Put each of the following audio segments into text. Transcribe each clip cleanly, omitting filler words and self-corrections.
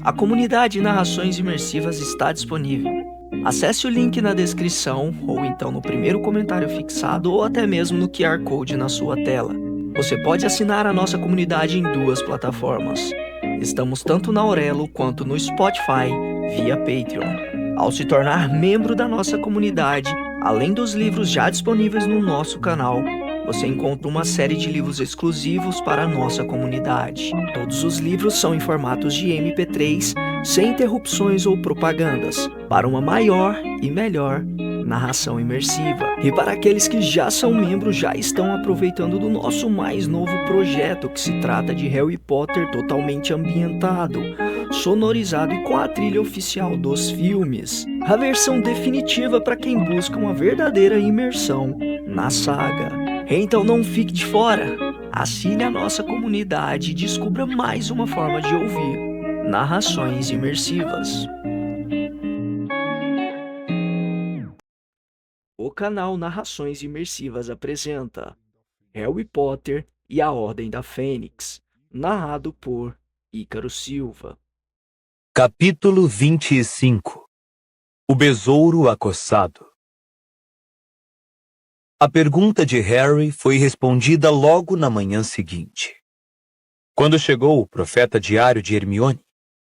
A comunidade Narrações Imersivas está disponível. Acesse o link na descrição, ou então no primeiro comentário fixado, ou até mesmo no QR Code na sua tela. Você pode assinar a nossa comunidade em duas plataformas. Estamos tanto na Aurelo quanto no Spotify, via Patreon. Ao se tornar membro da nossa comunidade, além dos livros já disponíveis no nosso canal, você encontra uma série de livros exclusivos para a nossa comunidade. Todos os livros são em formatos de MP3, sem interrupções ou propagandas, para uma maior e melhor narração imersiva. E para aqueles que já são membros, já estão aproveitando do nosso mais novo projeto, que se trata de Harry Potter totalmente ambientado, sonorizado e com a trilha oficial dos filmes. A versão definitiva para quem busca uma verdadeira imersão na saga. Então não fique de fora. Assine a nossa comunidade e descubra mais uma forma de ouvir narrações imersivas. O canal Narrações Imersivas apresenta Harry Potter e a Ordem da Fênix, narrado por Ícaro Silva. Capítulo 25. O Besouro Acossado. A pergunta de Harry foi respondida logo na manhã seguinte. Quando chegou o profeta diário de Hermione,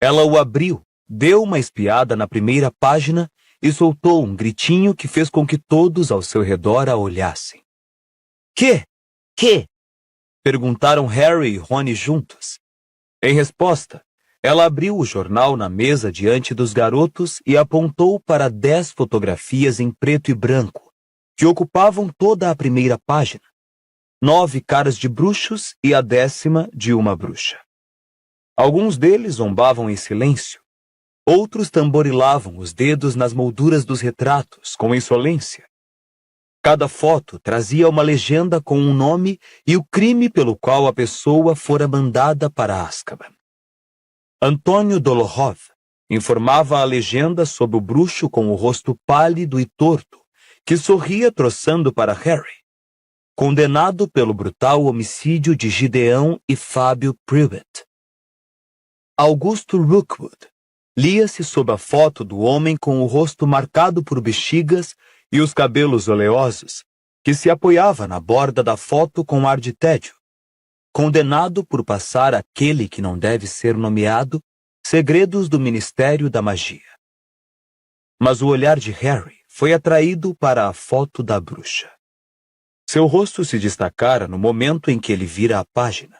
ela o abriu, deu uma espiada na primeira página e soltou um gritinho que fez com que todos ao seu redor a olhassem. Que? Perguntaram Harry e Rony juntos. Em resposta, ela abriu o jornal na mesa diante dos garotos e apontou para 10 fotografias em preto e branco, que ocupavam toda a primeira página, 9 caras de bruxos e a 10ª de uma bruxa. Alguns deles zombavam em silêncio, outros tamborilavam os dedos nas molduras dos retratos com insolência. Cada foto trazia uma legenda com um nome e o crime pelo qual a pessoa fora mandada para Azkaban. Antônio Dolohov informava a legenda sobre o bruxo com o rosto pálido e torto, que sorria troçando para Harry, condenado pelo brutal homicídio de Gideão e Fábio Privet. Augusto Rookwood lia-se sob a foto do homem com o rosto marcado por bexigas e os cabelos oleosos, que se apoiava na borda da foto com ar de tédio, condenado por passar aquele que não deve ser nomeado segredos do Ministério da Magia. Mas o olhar de Harry foi atraído para a foto da bruxa. Seu rosto se destacara no momento em que ele vira a página.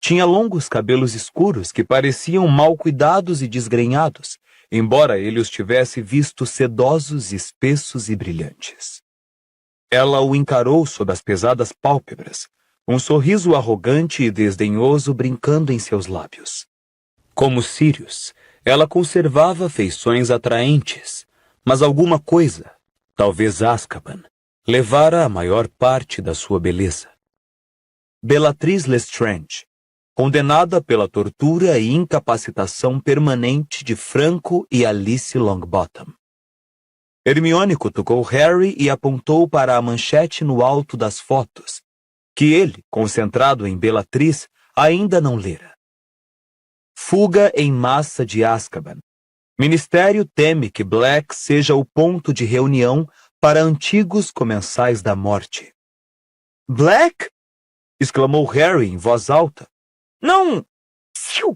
Tinha longos cabelos escuros que pareciam mal cuidados e desgrenhados, embora ele os tivesse visto sedosos, espessos e brilhantes. Ela o encarou sob as pesadas pálpebras, um sorriso arrogante e desdenhoso brincando em seus lábios. Como Sirius, ela conservava feições atraentes, mas alguma coisa, talvez Azkaban, levara a maior parte da sua beleza. Bellatrix Lestrange, condenada pela tortura e incapacitação permanente de Franco e Alice Longbottom. Hermione cutucou Harry e apontou para a manchete no alto das fotos, que ele, concentrado em Bellatrix, ainda não lera. Fuga em massa de Azkaban. Ministério teme que Black seja o ponto de reunião para antigos comensais da morte. Black? Exclamou Harry em voz alta. Não! Fiu!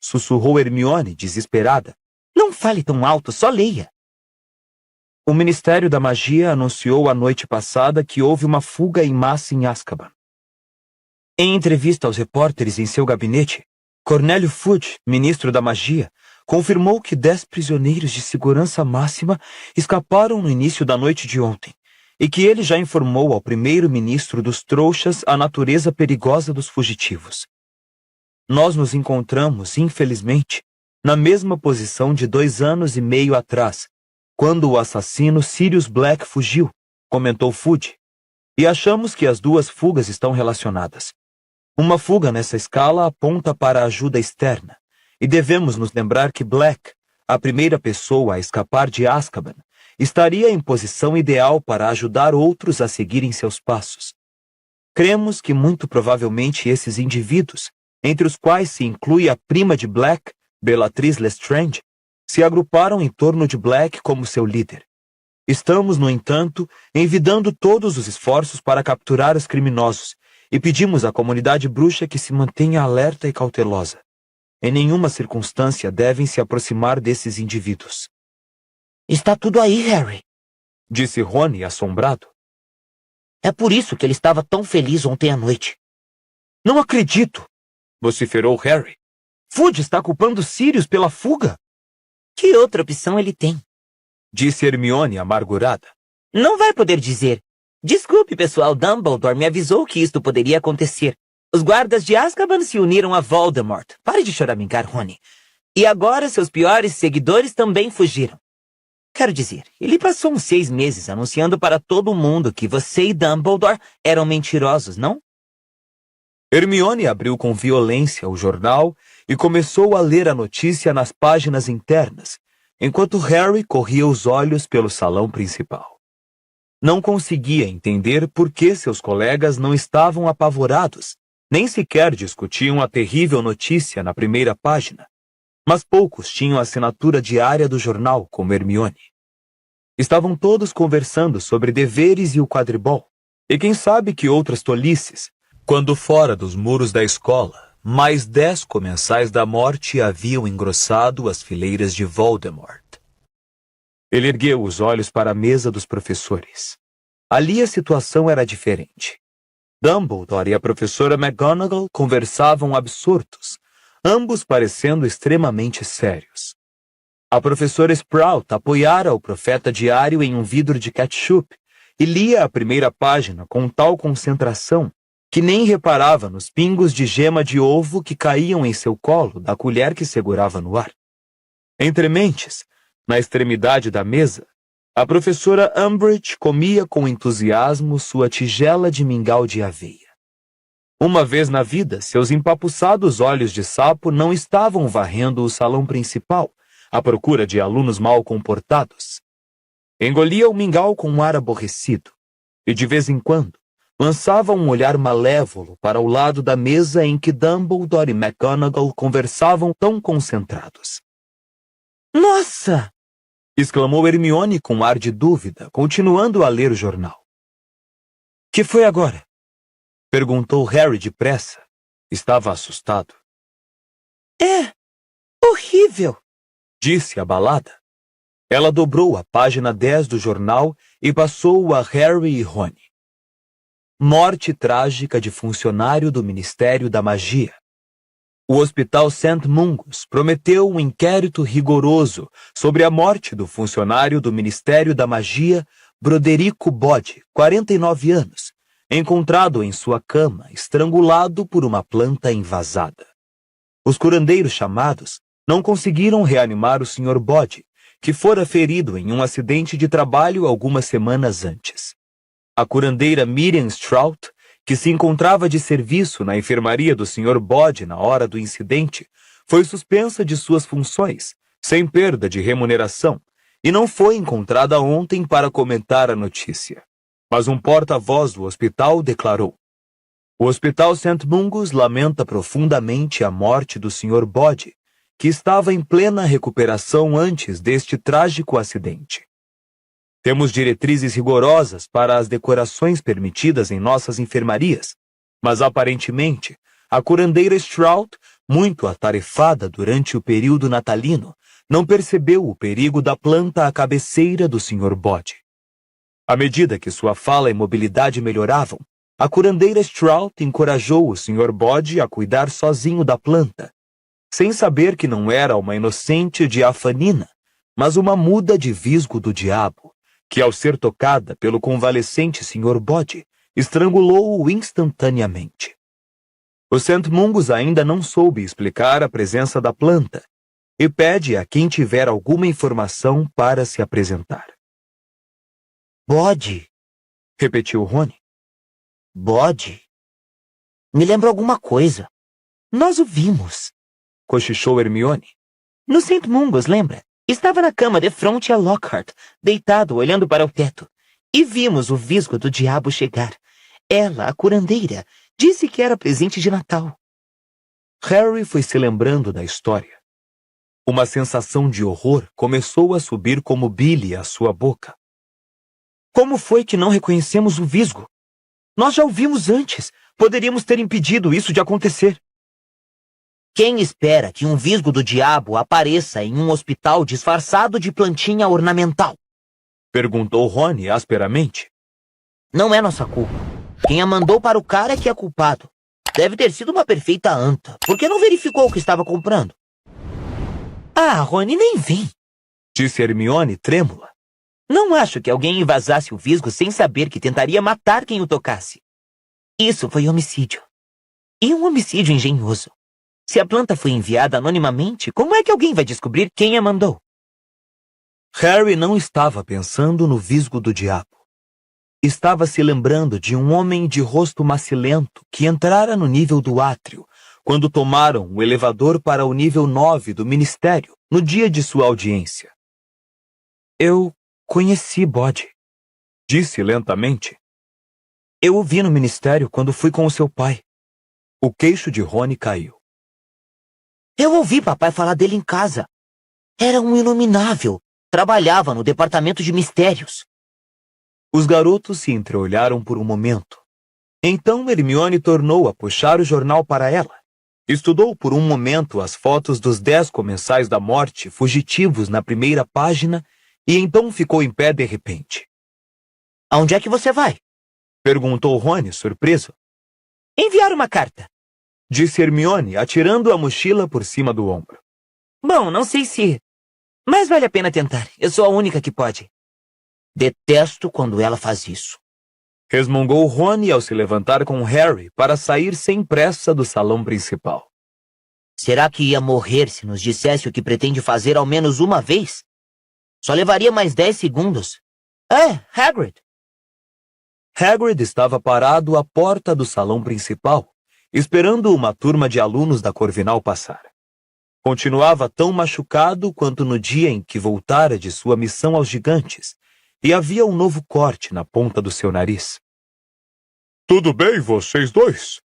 Sussurrou Hermione, desesperada. Não fale tão alto, só leia. O Ministério da Magia anunciou a noite passada que houve uma fuga em massa em Azkaban. Em entrevista aos repórteres em seu gabinete, Cornélio Fudge, ministro da Magia, confirmou que 10 prisioneiros de segurança máxima escaparam no início da noite de ontem e que ele já informou ao primeiro-ministro dos trouxas a natureza perigosa dos fugitivos. Nós nos encontramos, infelizmente, na mesma posição de 2 anos e meio atrás, quando o assassino Sirius Black fugiu, comentou Fudge, e achamos que as duas fugas estão relacionadas. Uma fuga nessa escala aponta para a ajuda externa, e devemos nos lembrar que Black, a primeira pessoa a escapar de Azkaban, estaria em posição ideal para ajudar outros a seguirem seus passos. Cremos que muito provavelmente esses indivíduos, entre os quais se inclui a prima de Black, Bellatrix Lestrange, se agruparam em torno de Black como seu líder. Estamos, no entanto, envidando todos os esforços para capturar os criminosos e pedimos à comunidade bruxa que se mantenha alerta e cautelosa. Em nenhuma circunstância devem se aproximar desses indivíduos. Está tudo aí, Harry. Disse Rony, assombrado. É por isso que ele estava tão feliz ontem à noite. Não acredito! Vociferou Harry. Fudge está culpando Sirius pela fuga? Que outra opção ele tem? Disse Hermione, amargurada. Não vai poder dizer. Desculpe, pessoal, Dumbledore me avisou que isto poderia acontecer. Os guardas de Azkaban se uniram a Voldemort. Pare de choramingar, Rony. E agora seus piores seguidores também fugiram. Quero dizer, ele passou uns 6 meses anunciando para todo mundo que você e Dumbledore eram mentirosos, não? Hermione abriu com violência o jornal e começou a ler a notícia nas páginas internas, enquanto Harry corria os olhos pelo salão principal. Não conseguia entender por que seus colegas não estavam apavorados, nem sequer discutiam a terrível notícia na primeira página, mas poucos tinham a assinatura diária do jornal como Hermione. Estavam todos conversando sobre deveres e o quadribol, e quem sabe que outras tolices, quando fora dos muros da escola, mais 10 comensais da morte haviam engrossado as fileiras de Voldemort. Ele ergueu os olhos para a mesa dos professores. Ali a situação era diferente. Dumbledore e a professora McGonagall conversavam absortos, ambos parecendo extremamente sérios. A professora Sprout apoiara o profeta diário em um vidro de ketchup e lia a primeira página com tal concentração que nem reparava nos pingos de gema de ovo que caíam em seu colo da colher que segurava no ar. Entre mentes, na extremidade da mesa, a professora Umbridge comia com entusiasmo sua tigela de mingau de aveia. Uma vez na vida, seus empapuçados olhos de sapo não estavam varrendo o salão principal, à procura de alunos mal comportados. Engolia o mingau com um ar aborrecido, e de vez em quando, lançava um olhar malévolo para o lado da mesa em que Dumbledore e McGonagall conversavam tão concentrados. Nossa! Exclamou Hermione com ar de dúvida, continuando a ler o jornal. Que foi agora? Perguntou Harry depressa. Estava assustado. É horrível! Disse abalada. Ela dobrou a página 10 do jornal e passou-o a Harry e Rony. Morte trágica de funcionário do Ministério da Magia. O Hospital St. Mungus prometeu um inquérito rigoroso sobre a morte do funcionário do Ministério da Magia, Broderico Bode, 49 anos, encontrado em sua cama, estrangulado por uma planta invasada. Os curandeiros chamados não conseguiram reanimar o Sr. Bode, que fora ferido em um acidente de trabalho algumas semanas antes. A curandeira Miriam Strout, que se encontrava de serviço na enfermaria do Sr. Bode na hora do incidente, foi suspensa de suas funções, sem perda de remuneração, e não foi encontrada ontem para comentar a notícia. Mas um porta-voz do hospital declarou: o Hospital St. Mungus lamenta profundamente a morte do Sr. Bode, que estava em plena recuperação antes deste trágico acidente. Temos diretrizes rigorosas para as decorações permitidas em nossas enfermarias, mas aparentemente a curandeira Strout, muito atarefada durante o período natalino, não percebeu o perigo da planta à cabeceira do Sr. Bode. À medida que sua fala e mobilidade melhoravam, a curandeira Strout encorajou o Sr. Bode a cuidar sozinho da planta, sem saber que não era uma inocente diafanina, mas uma muda de visgo do diabo, que ao ser tocada pelo convalescente Sr. Bode, estrangulou-o instantaneamente. O St. Mungus ainda não soube explicar a presença da planta e pede a quem tiver alguma informação para se apresentar. Bode, Repetiu Rony. Bode. Me lembra alguma coisa. Nós o vimos. Cochichou Hermione. No St. Mungus, lembra? Estava na cama de frente a Lockhart, deitado olhando para o teto. E vimos o visgo do diabo chegar. Ela, a curandeira, disse que era presente de Natal. Harry foi se lembrando da história. Uma sensação de horror começou a subir como bile à sua boca. Como foi que não reconhecemos o visgo? Nós já o vimos antes. Poderíamos ter impedido isso de acontecer. Quem espera que um visgo do diabo apareça em um hospital disfarçado de plantinha ornamental? Perguntou Rony asperamente. Não é nossa culpa. Quem a mandou para o cara é que é culpado. Deve ter sido uma perfeita anta. Por que não verificou o que estava comprando? Ah, Rony, nem vem. Disse Hermione trêmula. Não acho que alguém invasasse o visgo sem saber que tentaria matar quem o tocasse. Isso foi homicídio. E um homicídio engenhoso. Se a planta foi enviada anonimamente, como é que alguém vai descobrir quem a mandou? Harry não estava pensando no visgo do diabo. Estava se lembrando de um homem de rosto macilento que entrara no nível do átrio quando tomaram o elevador para o nível 9 do ministério no dia de sua audiência. Eu conheci Bode, disse lentamente. Eu o vi no ministério quando fui com o seu pai. O queixo de Rony caiu. Eu ouvi papai falar dele em casa. Era um iluminável. Trabalhava no departamento de mistérios. Os garotos se entreolharam por um momento. Então Hermione tornou a puxar o jornal para ela. Estudou por um momento as fotos dos 10 comensais da morte fugitivos na primeira página e então ficou em pé de repente. Aonde é que você vai? Perguntou Rony, surpreso. Enviar uma carta, disse Hermione, atirando a mochila por cima do ombro. Bom, não sei se... Mas vale a pena tentar. Eu sou a única que pode. Detesto quando ela faz isso. Resmungou Rony ao se levantar com Harry para sair sem pressa do salão principal. Será que ia morrer se nos dissesse o que pretende fazer ao menos uma vez? Só levaria mais 10 segundos. Hagrid! Hagrid estava parado à porta do salão principal, esperando uma turma de alunos da Corvinal passar. Continuava tão machucado quanto no dia em que voltara de sua missão aos gigantes, e havia um novo corte na ponta do seu nariz. Tudo bem, vocês dois?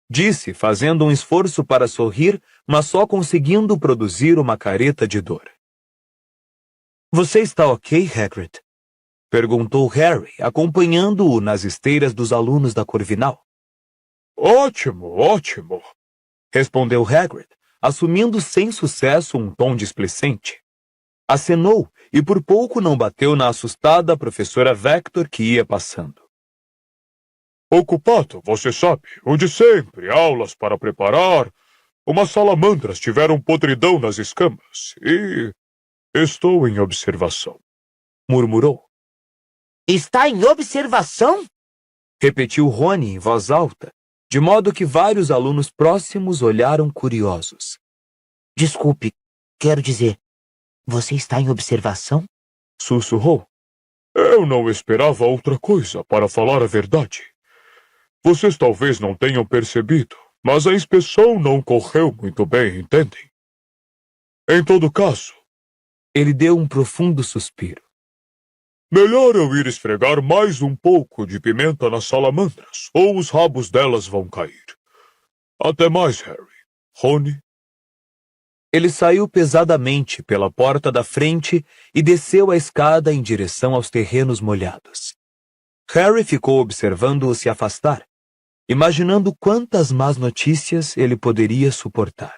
Disse, fazendo um esforço para sorrir, mas só conseguindo produzir uma careta de dor. Você está ok, Hagrid? Perguntou Harry, acompanhando-o nas esteiras dos alunos da Corvinal. Ótimo, ótimo, respondeu Hagrid, assumindo sem sucesso um tom displicente. Acenou e por pouco não bateu na assustada professora Vector que ia passando. Ocupado, você sabe, o de sempre, aulas para preparar. Umas salamandras tiveram podridão nas escamas e... estou em observação, murmurou. Está em observação? Repetiu Rony em voz alta, de modo que vários alunos próximos olharam curiosos. Desculpe, quero dizer, você está em observação? Sussurrou. Eu não esperava outra coisa, para falar a verdade. Vocês talvez não tenham percebido, mas a inspeção não correu muito bem, entendem? Em todo caso... Ele deu um profundo suspiro. Melhor eu ir esfregar mais um pouco de pimenta nas salamandras, ou os rabos delas vão cair. Até mais, Harry. Rony. Ele saiu pesadamente pela porta da frente e desceu a escada em direção aos terrenos molhados. Harry ficou observando-o se afastar, imaginando quantas más notícias ele poderia suportar.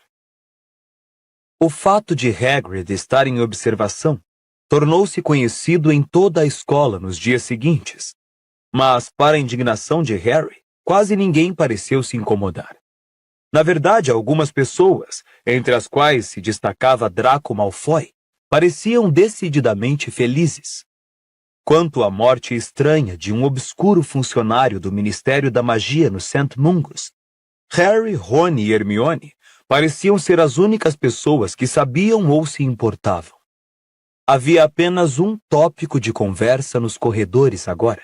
O fato de Hagrid estar em observação tornou-se conhecido em toda a escola nos dias seguintes, mas, para a indignação de Harry, quase ninguém pareceu se incomodar. Na verdade, algumas pessoas, entre as quais se destacava Draco Malfoy, pareciam decididamente felizes. Quanto à morte estranha de um obscuro funcionário do Ministério da Magia no St. Mungus, Harry, Rony e Hermione pareciam ser as únicas pessoas que sabiam ou se importavam. Havia apenas um tópico de conversa nos corredores agora.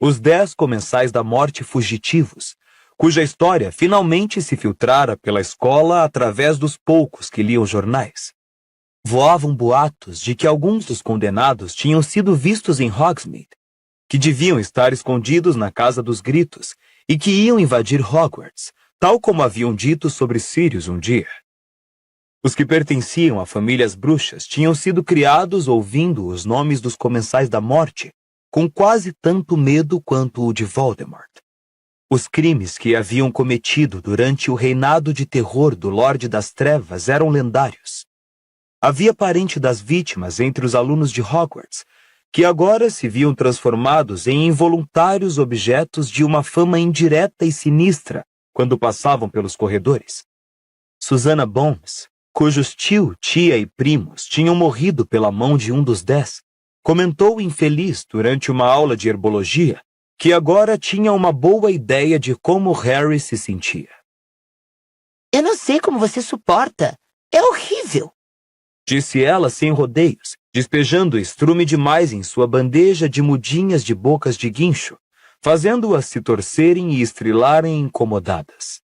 Os 10 comensais da morte fugitivos, cuja história finalmente se filtrara pela escola através dos poucos que liam jornais. Voavam boatos de que alguns dos condenados tinham sido vistos em Hogsmeade, que deviam estar escondidos na Casa dos Gritos e que iam invadir Hogwarts, tal como haviam dito sobre Sirius um dia. Os que pertenciam a famílias bruxas tinham sido criados ouvindo os nomes dos comensais da morte, com quase tanto medo quanto o de Voldemort. Os crimes que haviam cometido durante o reinado de terror do Lorde das Trevas eram lendários. Havia parente das vítimas entre os alunos de Hogwarts, que agora se viam transformados em involuntários objetos de uma fama indireta e sinistra quando passavam pelos corredores. Susanna Bones, cujos tio, tia e primos tinham morrido pela mão de um dos 10, comentou infeliz durante uma aula de herbologia que agora tinha uma boa ideia de como Harry se sentia. Eu não sei como você suporta. É horrível. Disse ela sem rodeios, despejando estrume demais em sua bandeja de mudinhas de bocas de guincho, fazendo-as se torcerem e estrilarem incomodadas.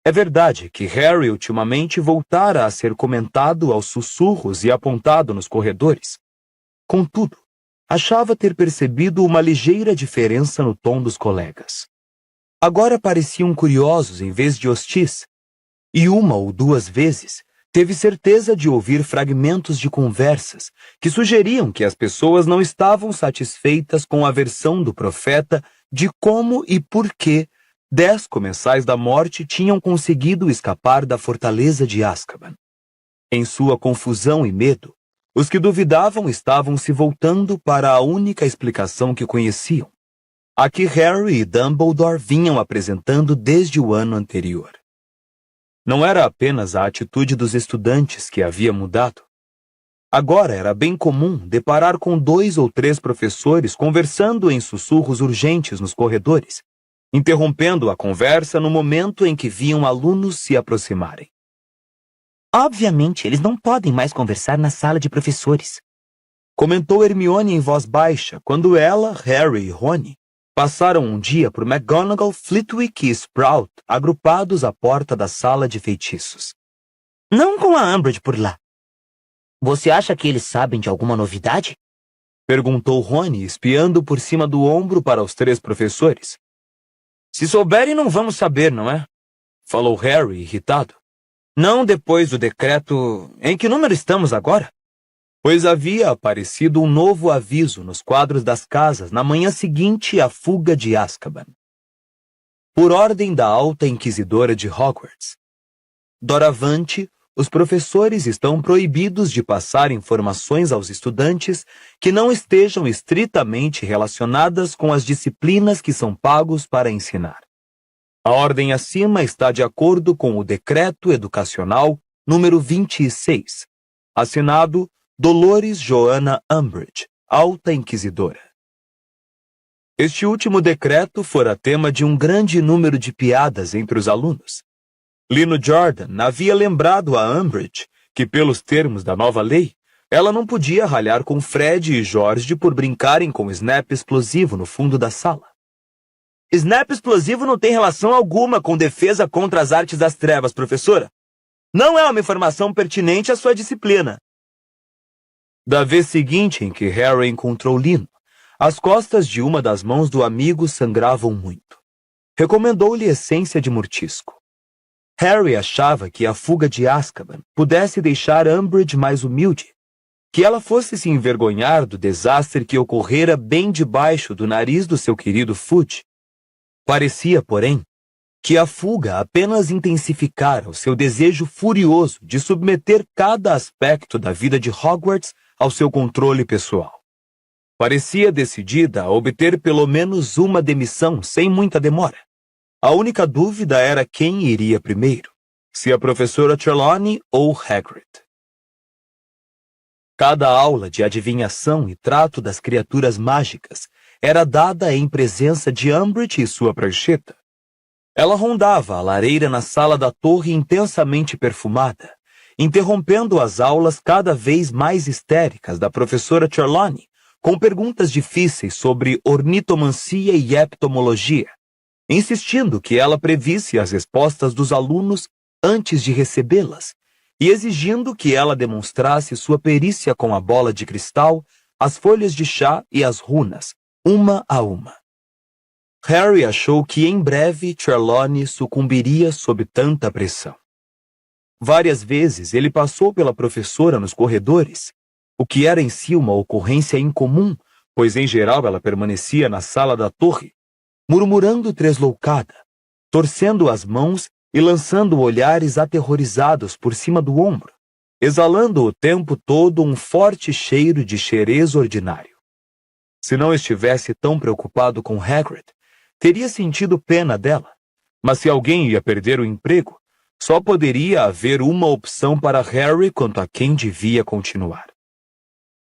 É verdade que Harry ultimamente voltara a ser comentado aos sussurros e apontado nos corredores. Contudo, achava ter percebido uma ligeira diferença no tom dos colegas. Agora pareciam curiosos em vez de hostis, e uma ou duas vezes teve certeza de ouvir fragmentos de conversas que sugeriam que as pessoas não estavam satisfeitas com a versão do profeta de como e por que 10 comensais da morte tinham conseguido escapar da fortaleza de Azkaban. Em sua confusão e medo, os que duvidavam estavam se voltando para a única explicação que conheciam, a que Harry e Dumbledore vinham apresentando desde o ano anterior. Não era apenas a atitude dos estudantes que havia mudado. Agora era bem comum deparar com 2 ou 3 professores conversando em sussurros urgentes nos corredores, interrompendo a conversa no momento em que viam alunos se aproximarem. Obviamente, eles não podem mais conversar na sala de professores, comentou Hermione em voz baixa quando ela, Harry e Rony passaram um dia por McGonagall, Flitwick e Sprout agrupados à porta da sala de feitiços. Não com a Umbridge por lá. Você acha que eles sabem de alguma novidade? Perguntou Rony, espiando por cima do ombro para os 3 professores. Se souberem, não vamos saber, não é? Falou Harry, irritado. Não depois do decreto... Em que número estamos agora? Pois havia aparecido um novo aviso nos quadros das casas na manhã seguinte à fuga de Azkaban. Por ordem da Alta Inquisidora de Hogwarts. Doravante, os professores estão proibidos de passar informações aos estudantes que não estejam estritamente relacionadas com as disciplinas que são pagos para ensinar. A ordem acima está de acordo com o Decreto Educacional número 26, assinado Dolores Joanna Umbridge, Alta Inquisidora. Este último decreto fora tema de um grande número de piadas entre os alunos. Lino Jordan havia lembrado a Umbridge que, pelos termos da nova lei, ela não podia ralhar com Fred e George por brincarem com snap explosivo no fundo da sala. Snap explosivo não tem relação alguma com defesa contra as artes das trevas, professora. Não é uma informação pertinente à sua disciplina. Da vez seguinte em que Harry encontrou Lino, as costas de uma das mãos do amigo sangravam muito. Recomendou-lhe essência de murtisco. Harry achava que a fuga de Azkaban pudesse deixar Umbridge mais humilde, que ela fosse se envergonhar do desastre que ocorrera bem debaixo do nariz do seu querido Fudge. Parecia, porém, que a fuga apenas intensificara o seu desejo furioso de submeter cada aspecto da vida de Hogwarts ao seu controle pessoal. Parecia decidida a obter pelo menos uma demissão sem muita demora. A única dúvida era quem iria primeiro, se a professora Trelawney ou Hagrid. Cada aula de adivinhação e trato das criaturas mágicas era dada em presença de Umbridge e sua prancheta. Ela rondava a lareira na sala da torre intensamente perfumada, interrompendo as aulas cada vez mais histéricas da professora Trelawney com perguntas difíceis sobre ornitomancia e heptomologia, insistindo que ela previsse as respostas dos alunos antes de recebê-las e exigindo que ela demonstrasse sua perícia com a bola de cristal, as folhas de chá e as runas, uma a uma. Harry achou que em breve Trelawney sucumbiria sob tanta pressão. Várias vezes ele passou pela professora nos corredores, o que era em si uma ocorrência incomum, pois em geral ela permanecia na sala da torre, murmurando tresloucada, torcendo as mãos e lançando olhares aterrorizados por cima do ombro, exalando o tempo todo um forte cheiro de xerez ordinário. Se não estivesse tão preocupado com Hagrid, teria sentido pena dela, mas se alguém ia perder o emprego, só poderia haver uma opção para Harry quanto a quem devia continuar.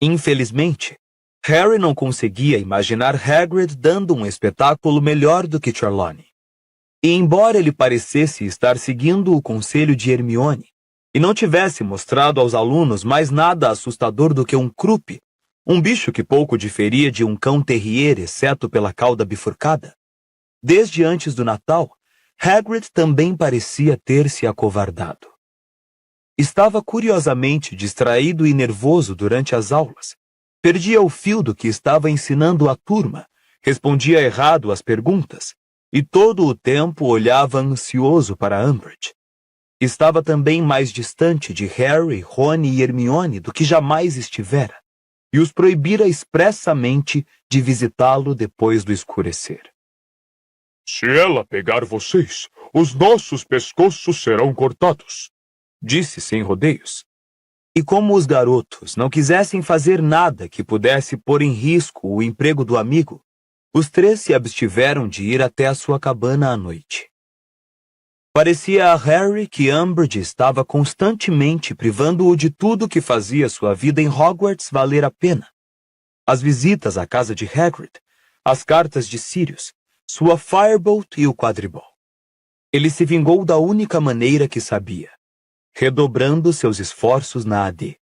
Infelizmente, Harry não conseguia imaginar Hagrid dando um espetáculo melhor do que Trelawney. E embora ele parecesse estar seguindo o conselho de Hermione, e não tivesse mostrado aos alunos mais nada assustador do que um Krupp, um bicho que pouco diferia de um cão terrier, exceto pela cauda bifurcada, desde antes do Natal, Hagrid também parecia ter se acovardado. Estava curiosamente distraído e nervoso durante as aulas. Perdia o fio do que estava ensinando à turma, respondia errado às perguntas, e todo o tempo olhava ansioso para Umbridge. Estava também mais distante de Harry, Rony e Hermione do que jamais estivera, e os proibira expressamente de visitá-lo depois do escurecer. Se ela pegar vocês, os nossos pescoços serão cortados, disse sem rodeios. E como os garotos não quisessem fazer nada que pudesse pôr em risco o emprego do amigo, os três se abstiveram de ir até a sua cabana à noite. Parecia a Harry que Umbridge estava constantemente privando-o de tudo que fazia sua vida em Hogwarts valer a pena. As visitas à casa de Hagrid, as cartas de Sirius, sua Firebolt e o quadribol. Ele se vingou da única maneira que sabia, redobrando seus esforços na AD.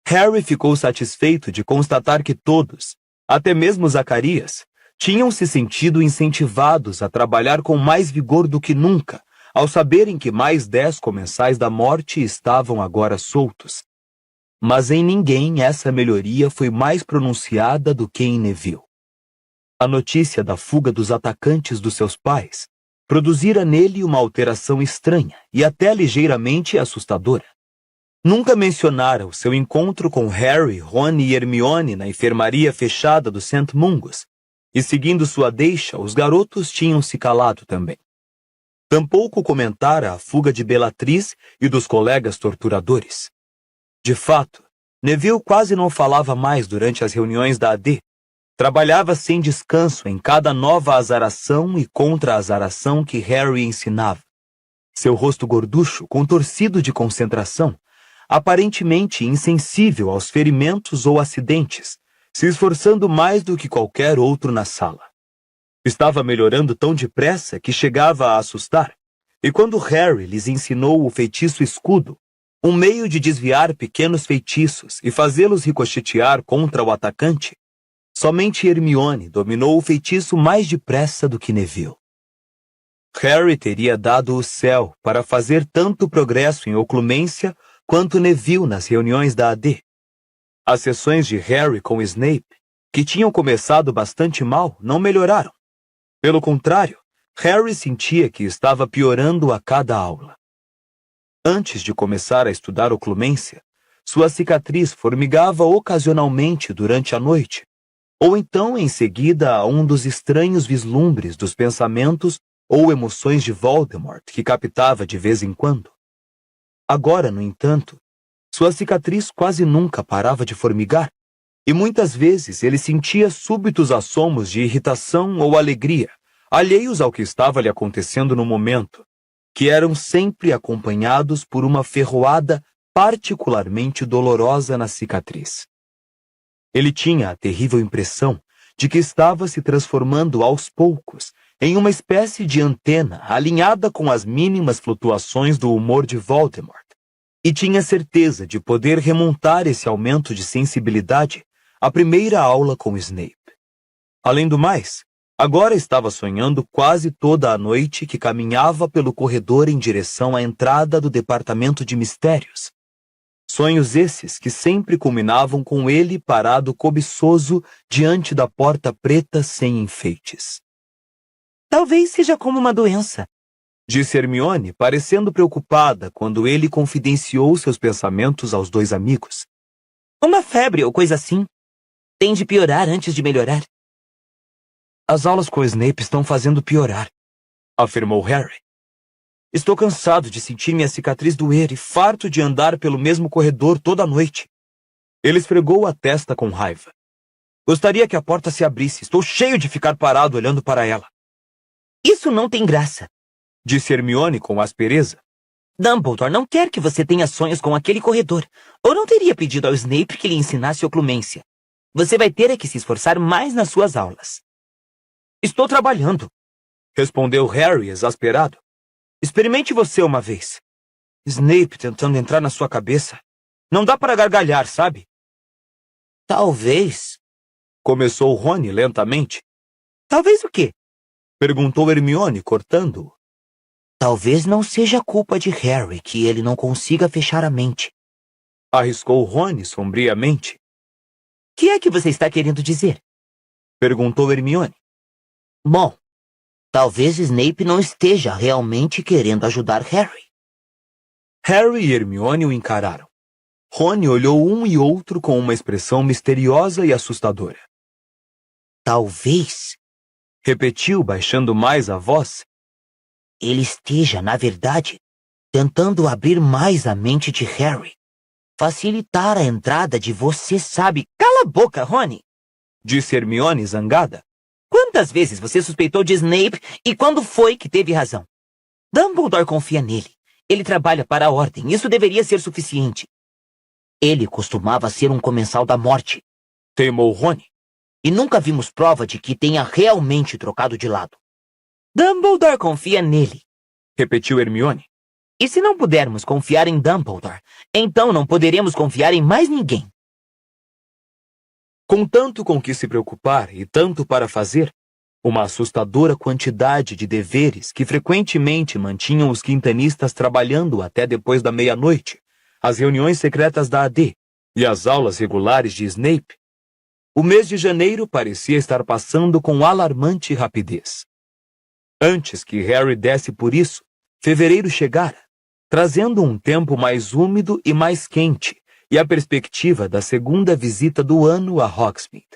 Harry ficou satisfeito de constatar que todos, até mesmo Zacarias, tinham se sentido incentivados a trabalhar com mais vigor do que nunca, ao saberem que mais 10 comensais da morte estavam agora soltos. Mas em ninguém essa melhoria foi mais pronunciada do que em Neville. A notícia da fuga dos atacantes dos seus pais produzira nele uma alteração estranha e até ligeiramente assustadora. Nunca mencionara o seu encontro com Harry, Ron e Hermione na enfermaria fechada do St. Mungus, e seguindo sua deixa, os garotos tinham se calado também. Tampouco comentara a fuga de Bellatrix e dos colegas torturadores. De fato, Neville quase não falava mais durante as reuniões da AD. Trabalhava sem descanso em cada nova azaração e contra-azaração que Harry ensinava. Seu rosto gorducho, contorcido de concentração, aparentemente insensível aos ferimentos ou acidentes, se esforçando mais do que qualquer outro na sala. Estava melhorando tão depressa que chegava a assustar, e quando Harry lhes ensinou o feitiço escudo, um meio de desviar pequenos feitiços e fazê-los ricochetear contra o atacante, somente Hermione dominou o feitiço mais depressa do que Neville. Harry teria dado o céu para fazer tanto progresso em oclumência quanto Neville nas reuniões da AD. As sessões de Harry com Snape, que tinham começado bastante mal, não melhoraram. Pelo contrário, Harry sentia que estava piorando a cada aula. Antes de começar a estudar oclumência, sua cicatriz formigava ocasionalmente durante a noite, ou então em seguida a um dos estranhos vislumbres dos pensamentos ou emoções de Voldemort que captava de vez em quando. Agora, no entanto, sua cicatriz quase nunca parava de formigar, e muitas vezes ele sentia súbitos assomos de irritação ou alegria, alheios ao que estava lhe acontecendo no momento, que eram sempre acompanhados por uma ferroada particularmente dolorosa na cicatriz. Ele tinha a terrível impressão de que estava se transformando aos poucos em uma espécie de antena alinhada com as mínimas flutuações do humor de Voldemort, e tinha certeza de poder remontar esse aumento de sensibilidade à primeira aula com Snape. Além do mais, agora estava sonhando quase toda a noite que caminhava pelo corredor em direção à entrada do departamento de mistérios. Sonhos esses que sempre culminavam com ele parado cobiçoso diante da porta preta sem enfeites. Talvez seja como uma doença, disse Hermione, parecendo preocupada quando ele confidenciou seus pensamentos aos dois amigos. Uma febre ou coisa assim. Tem de piorar antes de melhorar. As aulas com o Snape estão fazendo piorar, afirmou Harry. Estou cansado de sentir minha cicatriz doer e farto de andar pelo mesmo corredor toda noite. Ele esfregou a testa com raiva. Gostaria que a porta se abrisse. Estou cheio de ficar parado olhando para ela. Isso não tem graça, disse Hermione com aspereza. Dumbledore não quer que você tenha sonhos com aquele corredor, ou não teria pedido ao Snape que lhe ensinasse oclumência. Você vai ter que se esforçar mais nas suas aulas. Estou trabalhando, respondeu Harry exasperado. Experimente você uma vez. Snape tentando entrar na sua cabeça. Não dá para gargalhar, sabe? Talvez. Começou Rony lentamente. Talvez o quê? Perguntou Hermione, cortando-o. Talvez não seja culpa de Harry que ele não consiga fechar a mente. Arriscou Rony sombriamente. Que é que você está querendo dizer? Perguntou Hermione. Bom, talvez Snape não esteja realmente querendo ajudar Harry. Harry e Hermione o encararam. Rony olhou um e outro com uma expressão misteriosa e assustadora. Talvez, repetiu, baixando mais a voz, ele esteja, na verdade, tentando abrir mais a mente de Harry. Facilitar a entrada de você sabe... Cala a boca, Rony! Disse Hermione zangada. Quantas vezes você suspeitou de Snape e quando foi que teve razão? Dumbledore confia nele. Ele trabalha para a Ordem. Isso deveria ser suficiente. Ele costumava ser um comensal da morte. Teimou Rony. E nunca vimos prova de que tenha realmente trocado de lado. Dumbledore confia nele. Repetiu Hermione. E se não pudermos confiar em Dumbledore, então não poderemos confiar em mais ninguém. Com tanto com que se preocupar e tanto para fazer, uma assustadora quantidade de deveres que frequentemente mantinham os quintanistas trabalhando até depois da meia-noite, as reuniões secretas da AD e as aulas regulares de Snape, o mês de janeiro parecia estar passando com alarmante rapidez. Antes que Harry desse por isso, fevereiro chegara, trazendo um tempo mais úmido e mais quente, e a perspectiva da segunda visita do ano a Hogsmeade.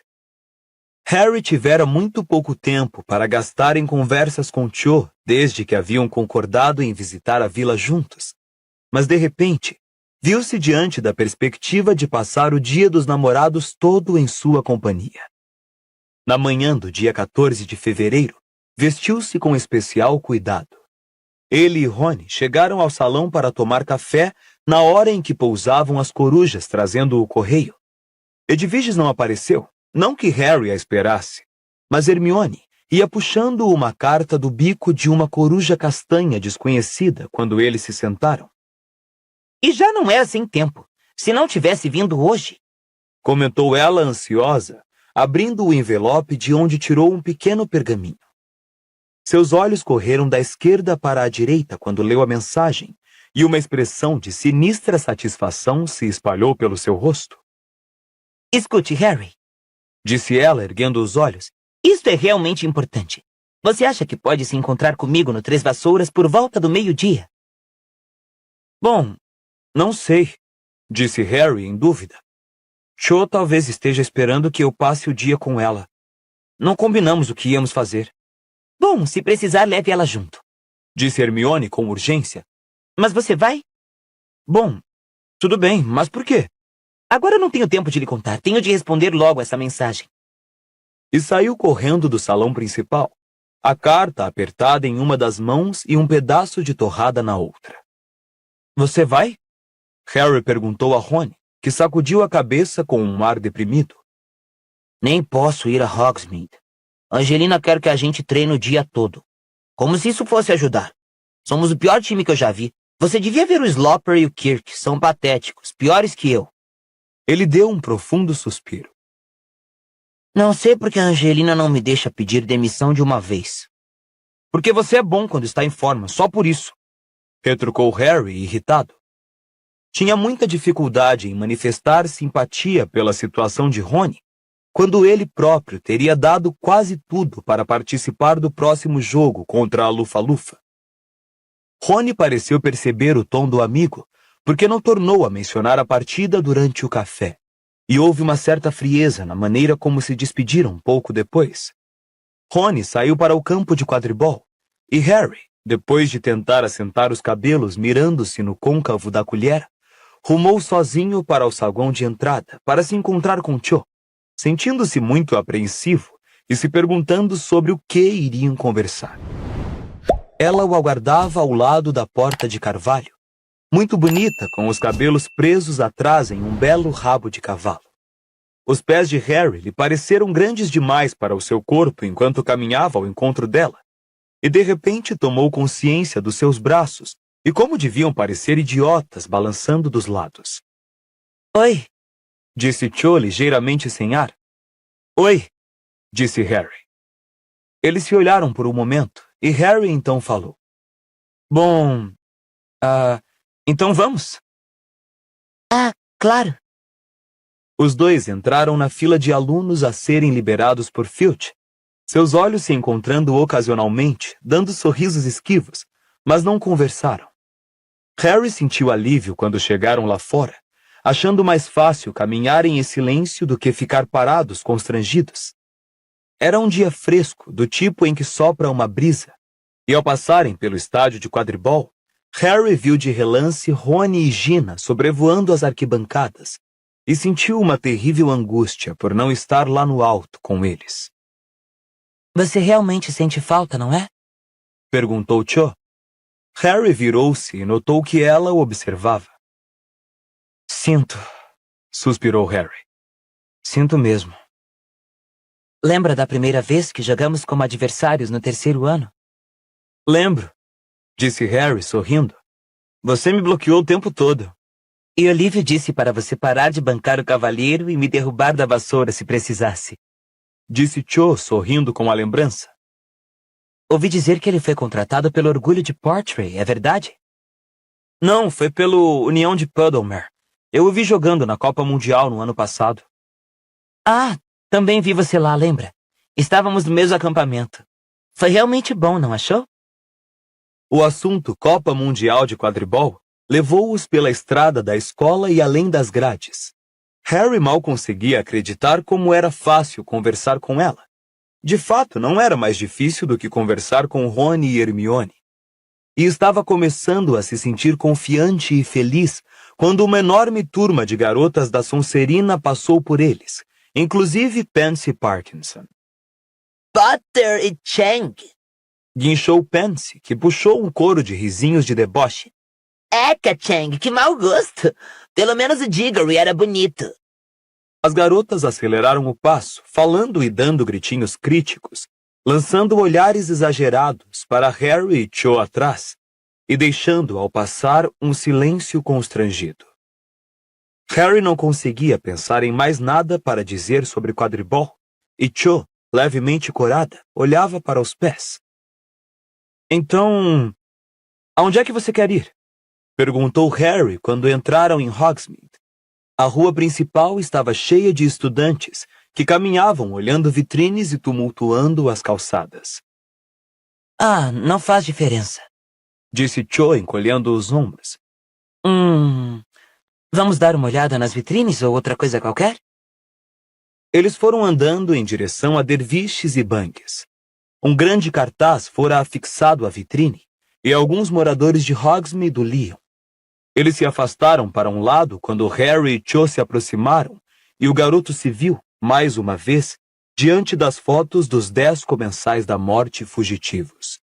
Harry tivera muito pouco tempo para gastar em conversas com Cho desde que haviam concordado em visitar a vila juntos. Mas, de repente, viu-se diante da perspectiva de passar o Dia dos Namorados todo em sua companhia. Na manhã do dia 14 de fevereiro, vestiu-se com especial cuidado. Ele e Rony chegaram ao salão para tomar café na hora em que pousavam as corujas trazendo o correio. Edviges não apareceu, não que Harry a esperasse, mas Hermione ia puxando uma carta do bico de uma coruja castanha desconhecida quando eles se sentaram. E já não era sem tempo. Se não tivesse vindo hoje, comentou ela ansiosa, abrindo o envelope de onde tirou um pequeno pergaminho. Seus olhos correram da esquerda para a direita quando leu a mensagem, e uma expressão de sinistra satisfação se espalhou pelo seu rosto. Escute, Harry, disse ela, erguendo os olhos. Isto é realmente importante. Você acha que pode se encontrar comigo no Três Vassouras por volta do meio-dia? Bom, não sei, disse Harry em dúvida. Cho talvez esteja esperando que eu passe o dia com ela. Não combinamos o que íamos fazer. Bom, se precisar, leve ela junto, disse Hermione com urgência. Mas você vai? Bom, tudo bem, mas por quê? Agora não tenho tempo de lhe contar. Tenho de responder logo essa mensagem. E saiu correndo do salão principal, a carta apertada em uma das mãos e um pedaço de torrada na outra. Você vai? Harry perguntou a Rony, que sacudiu a cabeça com um ar deprimido. Nem posso ir a Hogsmeade. Angelina quer que a gente treine o dia todo. Como se isso fosse ajudar. Somos o pior time que eu já vi. Você devia ver o Slopper e o Kirk. São patéticos, piores que eu. Ele deu um profundo suspiro. Não sei porque a Angelina não me deixa pedir demissão de uma vez. Porque você é bom quando está em forma, só por isso. Retrucou Harry, irritado. Tinha muita dificuldade em manifestar simpatia pela situação de Rony, quando ele próprio teria dado quase tudo para participar do próximo jogo contra a Lufa-Lufa. Rony pareceu perceber o tom do amigo, porque não tornou a mencionar a partida durante o café, e houve uma certa frieza na maneira como se despediram pouco depois. Rony saiu para o campo de quadribol, e Harry, depois de tentar assentar os cabelos mirando-se no côncavo da colher, rumou sozinho para o saguão de entrada para se encontrar com Cho, sentindo-se muito apreensivo e se perguntando sobre o que iriam conversar. Ela o aguardava ao lado da porta de carvalho, muito bonita, com os cabelos presos atrás em um belo rabo de cavalo. Os pés de Harry lhe pareceram grandes demais para o seu corpo enquanto caminhava ao encontro dela, e de repente tomou consciência dos seus braços e como deviam parecer idiotas balançando dos lados. Oi, Disse Cho ligeiramente sem ar. Oi, disse Harry. Eles se olharam por um momento e Harry então falou. Bom, então vamos? claro. Os dois entraram na fila de alunos a serem liberados por Filch, seus olhos se encontrando ocasionalmente, dando sorrisos esquivos, mas não conversaram. Harry sentiu alívio quando chegaram lá fora, achando mais fácil caminharem em silêncio do que ficar parados constrangidos. Era um dia fresco, do tipo em que sopra uma brisa, e ao passarem pelo estádio de quadribol, Harry viu de relance Rony e Gina sobrevoando as arquibancadas e sentiu uma terrível angústia por não estar lá no alto com eles. Você realmente sente falta, não é? Perguntou Cho. Harry virou-se e notou que ela o observava. Sinto, suspirou Harry. Sinto mesmo. Lembra da primeira vez que jogamos como adversários no terceiro ano? Lembro, disse Harry sorrindo. Você me bloqueou o tempo todo. E Olívio disse para você parar de bancar o cavalheiro e me derrubar da vassoura se precisasse. Disse Cho sorrindo com a lembrança. Ouvi dizer que ele foi contratado pelo Orgulho de Portray, é verdade? Não, foi pelo União de Puddlemere. Eu o vi jogando na Copa Mundial no ano passado. Também vi você lá, lembra? Estávamos no mesmo acampamento. Foi realmente bom, não achou? O assunto Copa Mundial de Quadribol levou-os pela estrada da escola e além das grades. Harry mal conseguia acreditar como era fácil conversar com ela. De fato, não era mais difícil do que conversar com Rony e Hermione. E estava começando a se sentir confiante e feliz quando uma enorme turma de garotas da Sonserina passou por eles, inclusive Pansy Parkinson. Potter e Chang. Guinchou Pansy, que puxou um coro de risinhos de deboche. Eca, Chang, que mau gosto. Pelo menos o Diggory era bonito. As garotas aceleraram o passo, falando e dando gritinhos críticos, lançando olhares exagerados para Harry e Cho atrás, e deixando ao passar um silêncio constrangido. Harry não conseguia pensar em mais nada para dizer sobre quadribol, e Cho, levemente corada, olhava para os pés. Então, aonde é que você quer ir? Perguntou Harry quando entraram em Hogsmeade. A rua principal estava cheia de estudantes que caminhavam olhando vitrines e tumultuando as calçadas. Não faz diferença. Disse Cho encolhendo os ombros. Vamos dar uma olhada nas vitrines ou outra coisa qualquer? Eles foram andando em direção a derviches e banques. Um grande cartaz fora afixado à vitrine e alguns moradores de Hogsmeade o liam. Eles se afastaram para um lado quando Harry e Cho se aproximaram e o garoto se viu, mais uma vez, diante das fotos dos 10 comensais da morte fugitivos.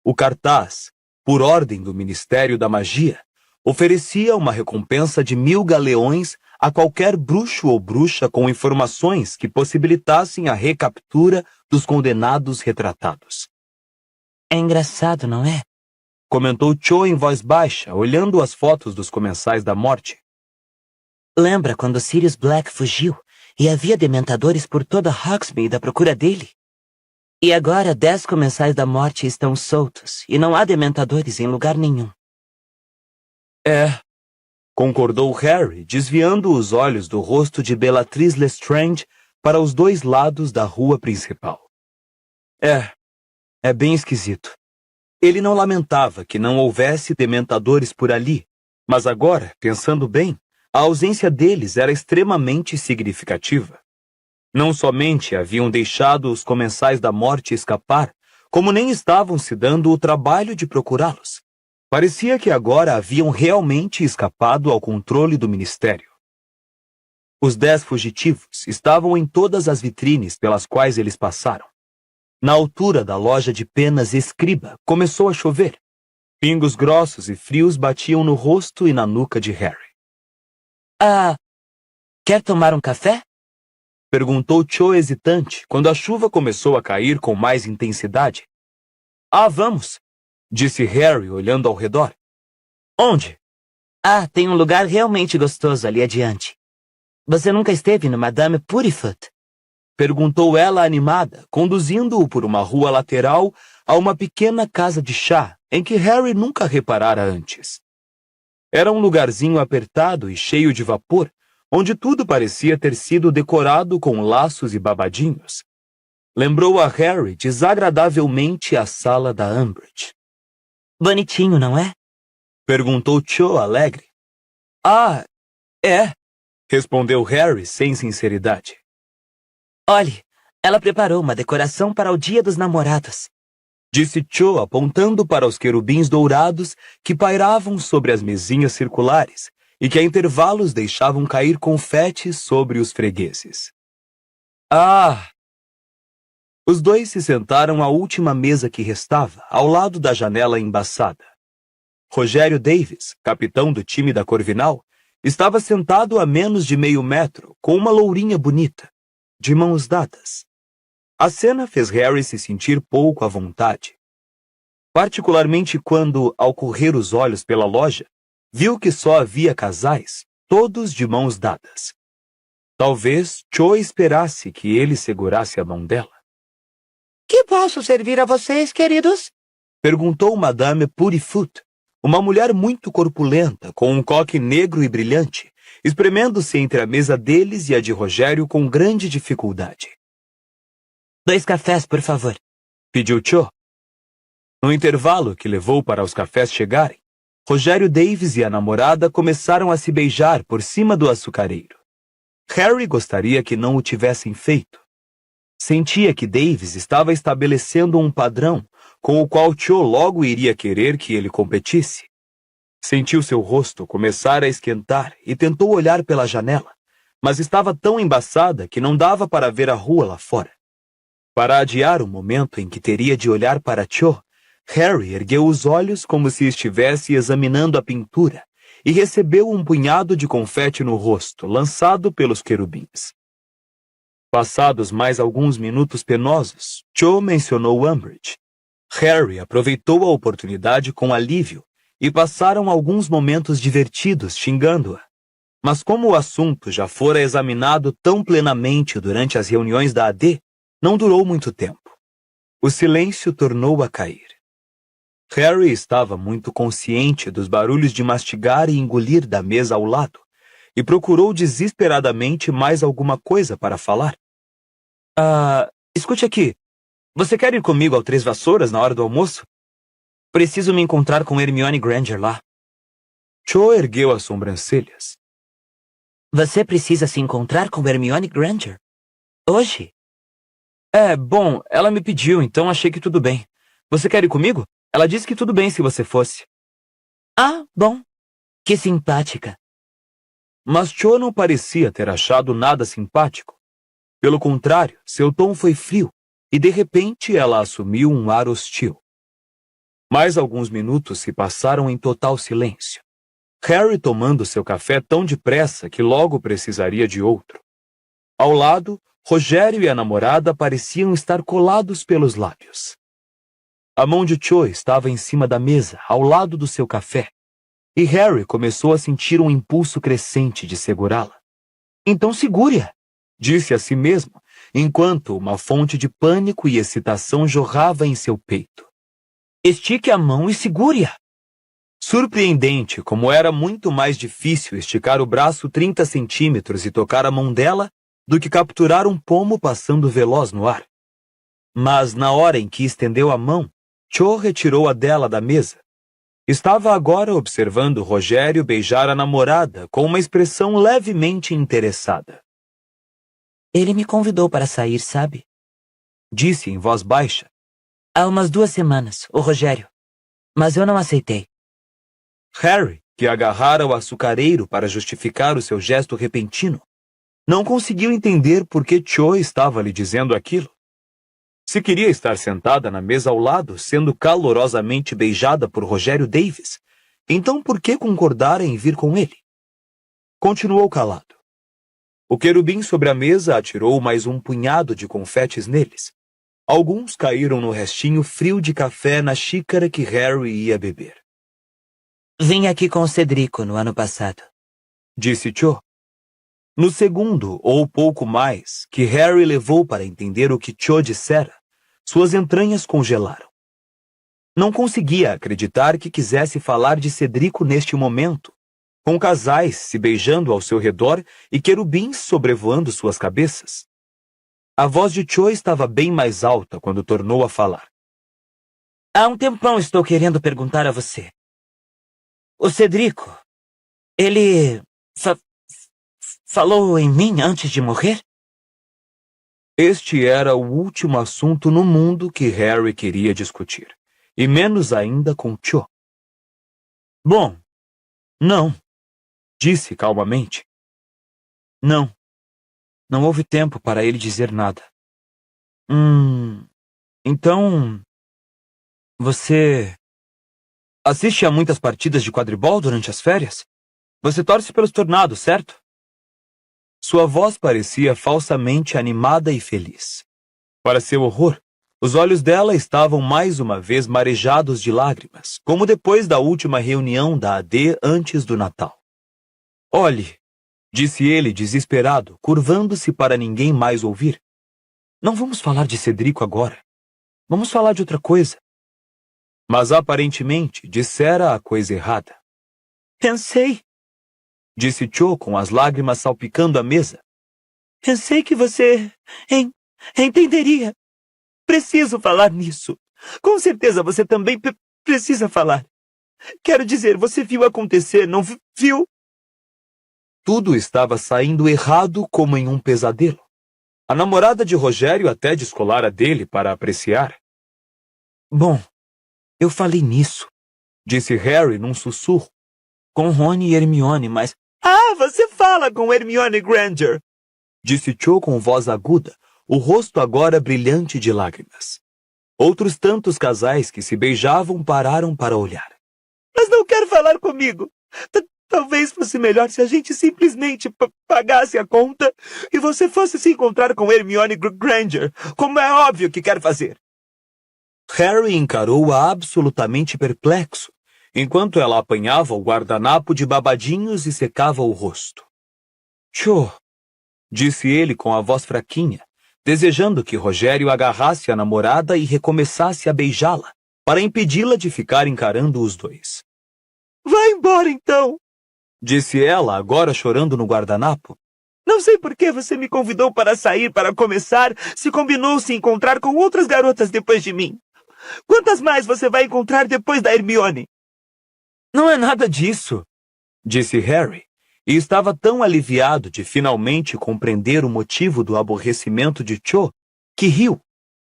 O cartaz, por ordem do Ministério da Magia, oferecia uma recompensa de 1000 galeões a qualquer bruxo ou bruxa com informações que possibilitassem a recaptura dos condenados retratados. É engraçado, não é? Comentou Cho em voz baixa, olhando as fotos dos comensais da morte. Lembra quando Sirius Black fugiu e havia dementadores por toda Hogsmeade à procura dele? E agora 10 comensais da morte estão soltos e não há dementadores em lugar nenhum. Concordou Harry, desviando os olhos do rosto de Bellatrix Lestrange para os 2 lados da rua principal. É bem esquisito. Ele não lamentava que não houvesse dementadores por ali, mas agora, pensando bem, a ausência deles era extremamente significativa. Não somente haviam deixado os comensais da morte escapar, como nem estavam se dando o trabalho de procurá-los. Parecia que agora haviam realmente escapado ao controle do ministério. Os 10 fugitivos estavam em todas as vitrines pelas quais eles passaram. Na altura da loja de penas Escriba, começou a chover. Pingos grossos e frios batiam no rosto e na nuca de Harry. Quer tomar um café? Perguntou Cho hesitante, quando a chuva começou a cair com mais intensidade. Vamos, disse Harry, olhando ao redor. Onde? Tem um lugar realmente gostoso ali adiante. Você nunca esteve no Madame Purifoot? Perguntou ela animada, conduzindo-o por uma rua lateral a uma pequena casa de chá, em que Harry nunca reparara antes. Era um lugarzinho apertado e cheio de vapor, onde tudo parecia ter sido decorado com laços e babadinhos. Lembrou a Harry desagradavelmente a sala da Umbridge. Bonitinho, não é? Perguntou Cho alegre. É. Respondeu Harry sem sinceridade. Olhe, ela preparou uma decoração para o Dia dos Namorados. Disse Cho apontando para os querubins dourados que pairavam sobre as mesinhas circulares e que a intervalos deixavam cair confetes sobre os fregueses. Os dois se sentaram à última mesa que restava, ao lado da janela embaçada. Rogério Davis, capitão do time da Corvinal, estava sentado a menos de meio metro, com uma lourinha bonita, de mãos dadas. A cena fez Harry se sentir pouco à vontade. Particularmente quando, ao correr os olhos pela loja, viu que só havia casais, todos de mãos dadas. Talvez Cho esperasse que ele segurasse a mão dela. Que posso servir a vocês, queridos? Perguntou Madame Purifoot, uma mulher muito corpulenta, com um coque negro e brilhante, espremendo-se entre a mesa deles e a de Rogério com grande dificuldade. 2 cafés, por favor. Pediu Cho. No intervalo que levou para os cafés chegarem, Rogério Davis e a namorada começaram a se beijar por cima do açucareiro. Harry gostaria que não o tivessem feito. Sentia que Davis estava estabelecendo um padrão com o qual Cho logo iria querer que ele competisse. Sentiu seu rosto começar a esquentar e tentou olhar pela janela, mas estava tão embaçada que não dava para ver a rua lá fora. Para adiar o momento em que teria de olhar para Cho, Harry ergueu os olhos como se estivesse examinando a pintura e recebeu um punhado de confete no rosto, lançado pelos querubins. Passados mais alguns minutos penosos, Cho mencionou Umbridge. Harry aproveitou a oportunidade com alívio e passaram alguns momentos divertidos xingando-a. Mas como o assunto já fora examinado tão plenamente durante as reuniões da AD, não durou muito tempo. O silêncio tornou a cair. Harry estava muito consciente dos barulhos de mastigar e engolir da mesa ao lado e procurou desesperadamente mais alguma coisa para falar. Escute aqui. Você quer ir comigo ao Três Vassouras na hora do almoço? Preciso me encontrar com Hermione Granger lá. Cho ergueu as sobrancelhas. Você precisa se encontrar com Hermione Granger? Hoje? Bom, ela me pediu, então achei que tudo bem. Você quer ir comigo? Ela disse que tudo bem se você fosse. Bom. Que simpática. Mas Cho não parecia ter achado nada simpático. Pelo contrário, seu tom foi frio, e de repente ela assumiu um ar hostil. Mais alguns minutos se passaram em total silêncio. Harry tomando seu café tão depressa que logo precisaria de outro. Ao lado, Rogério e a namorada pareciam estar colados pelos lábios. A mão de Cho estava em cima da mesa, ao lado do seu café, e Harry começou a sentir um impulso crescente de segurá-la. Então segure-a, disse a si mesmo, enquanto uma fonte de pânico e excitação jorrava em seu peito. Estique a mão e segure-a. Surpreendente como era muito mais difícil esticar o braço 30 centímetros e tocar a mão dela do que capturar um pomo passando veloz no ar. Mas na hora em que estendeu a mão, Cho retirou a dela da mesa. Estava agora observando Rogério beijar a namorada com uma expressão levemente interessada. Ele me convidou para sair, sabe? Disse em voz baixa. Há umas 2 semanas, o Rogério. Mas eu não aceitei. Harry, que agarrara o açucareiro para justificar o seu gesto repentino, não conseguiu entender por que Cho estava lhe dizendo aquilo. Se queria estar sentada na mesa ao lado, sendo calorosamente beijada por Rogério Davis, então por que concordara em vir com ele? Continuou calado. O querubim sobre a mesa atirou mais um punhado de confetes neles. Alguns caíram no restinho frio de café na xícara que Harry ia beber. Vim aqui com o Cedrico no ano passado, disse Cho. No segundo, ou pouco mais, que Harry levou para entender o que Cho dissera, suas entranhas congelaram. Não conseguia acreditar que quisesse falar de Cedrico neste momento, com casais se beijando ao seu redor e querubins sobrevoando suas cabeças. A voz de Cho estava bem mais alta quando tornou a falar. Há um tempão estou querendo perguntar a você. O Cedrico, ele falou em mim antes de morrer? Este era o último assunto no mundo que Harry queria discutir, e menos ainda com Cho. Bom, não, disse calmamente. Não houve tempo para ele dizer nada. Então, você assiste a muitas partidas de quadribol durante as férias? Você torce pelos Tornados, certo? Sua voz parecia falsamente animada e feliz. Para seu horror, os olhos dela estavam mais uma vez marejados de lágrimas, como depois da última reunião da AD antes do Natal. Olhe, disse ele desesperado, curvando-se para ninguém mais ouvir. Não vamos falar de Cedrico agora. Vamos falar de outra coisa. Mas aparentemente dissera a coisa errada. Pensei, disse Cho com as lágrimas salpicando a mesa. Pensei que você entenderia. Preciso falar nisso. Com certeza você também precisa falar. Quero dizer, você viu acontecer, não viu? Tudo estava saindo errado como em um pesadelo. A namorada de Rogério até descolara dele para apreciar. Bom, eu falei nisso, disse Harry num sussurro. Com Rony e Hermione, mas... Ah, você fala com Hermione Granger, disse Cho com voz aguda, o rosto agora brilhante de lágrimas. Outros tantos casais que se beijavam pararam para olhar. Mas não quer falar comigo. Talvez fosse melhor se a gente simplesmente pagasse a conta e você fosse se encontrar com Hermione Granger, como é óbvio que quer fazer. Harry encarou-a absolutamente perplexo, enquanto ela apanhava o guardanapo de babadinhos e secava o rosto. Cho, disse ele com a voz fraquinha, desejando que Rogério agarrasse a namorada e recomeçasse a beijá-la, para impedi-la de ficar encarando os dois. Vá embora, então, disse ela, agora chorando no guardanapo. Não sei por que você me convidou para sair para começar, se combinou se encontrar com outras garotas depois de mim. Quantas mais você vai encontrar depois da Hermione? Não é nada disso, disse Harry, e estava tão aliviado de finalmente compreender o motivo do aborrecimento de Cho, que riu,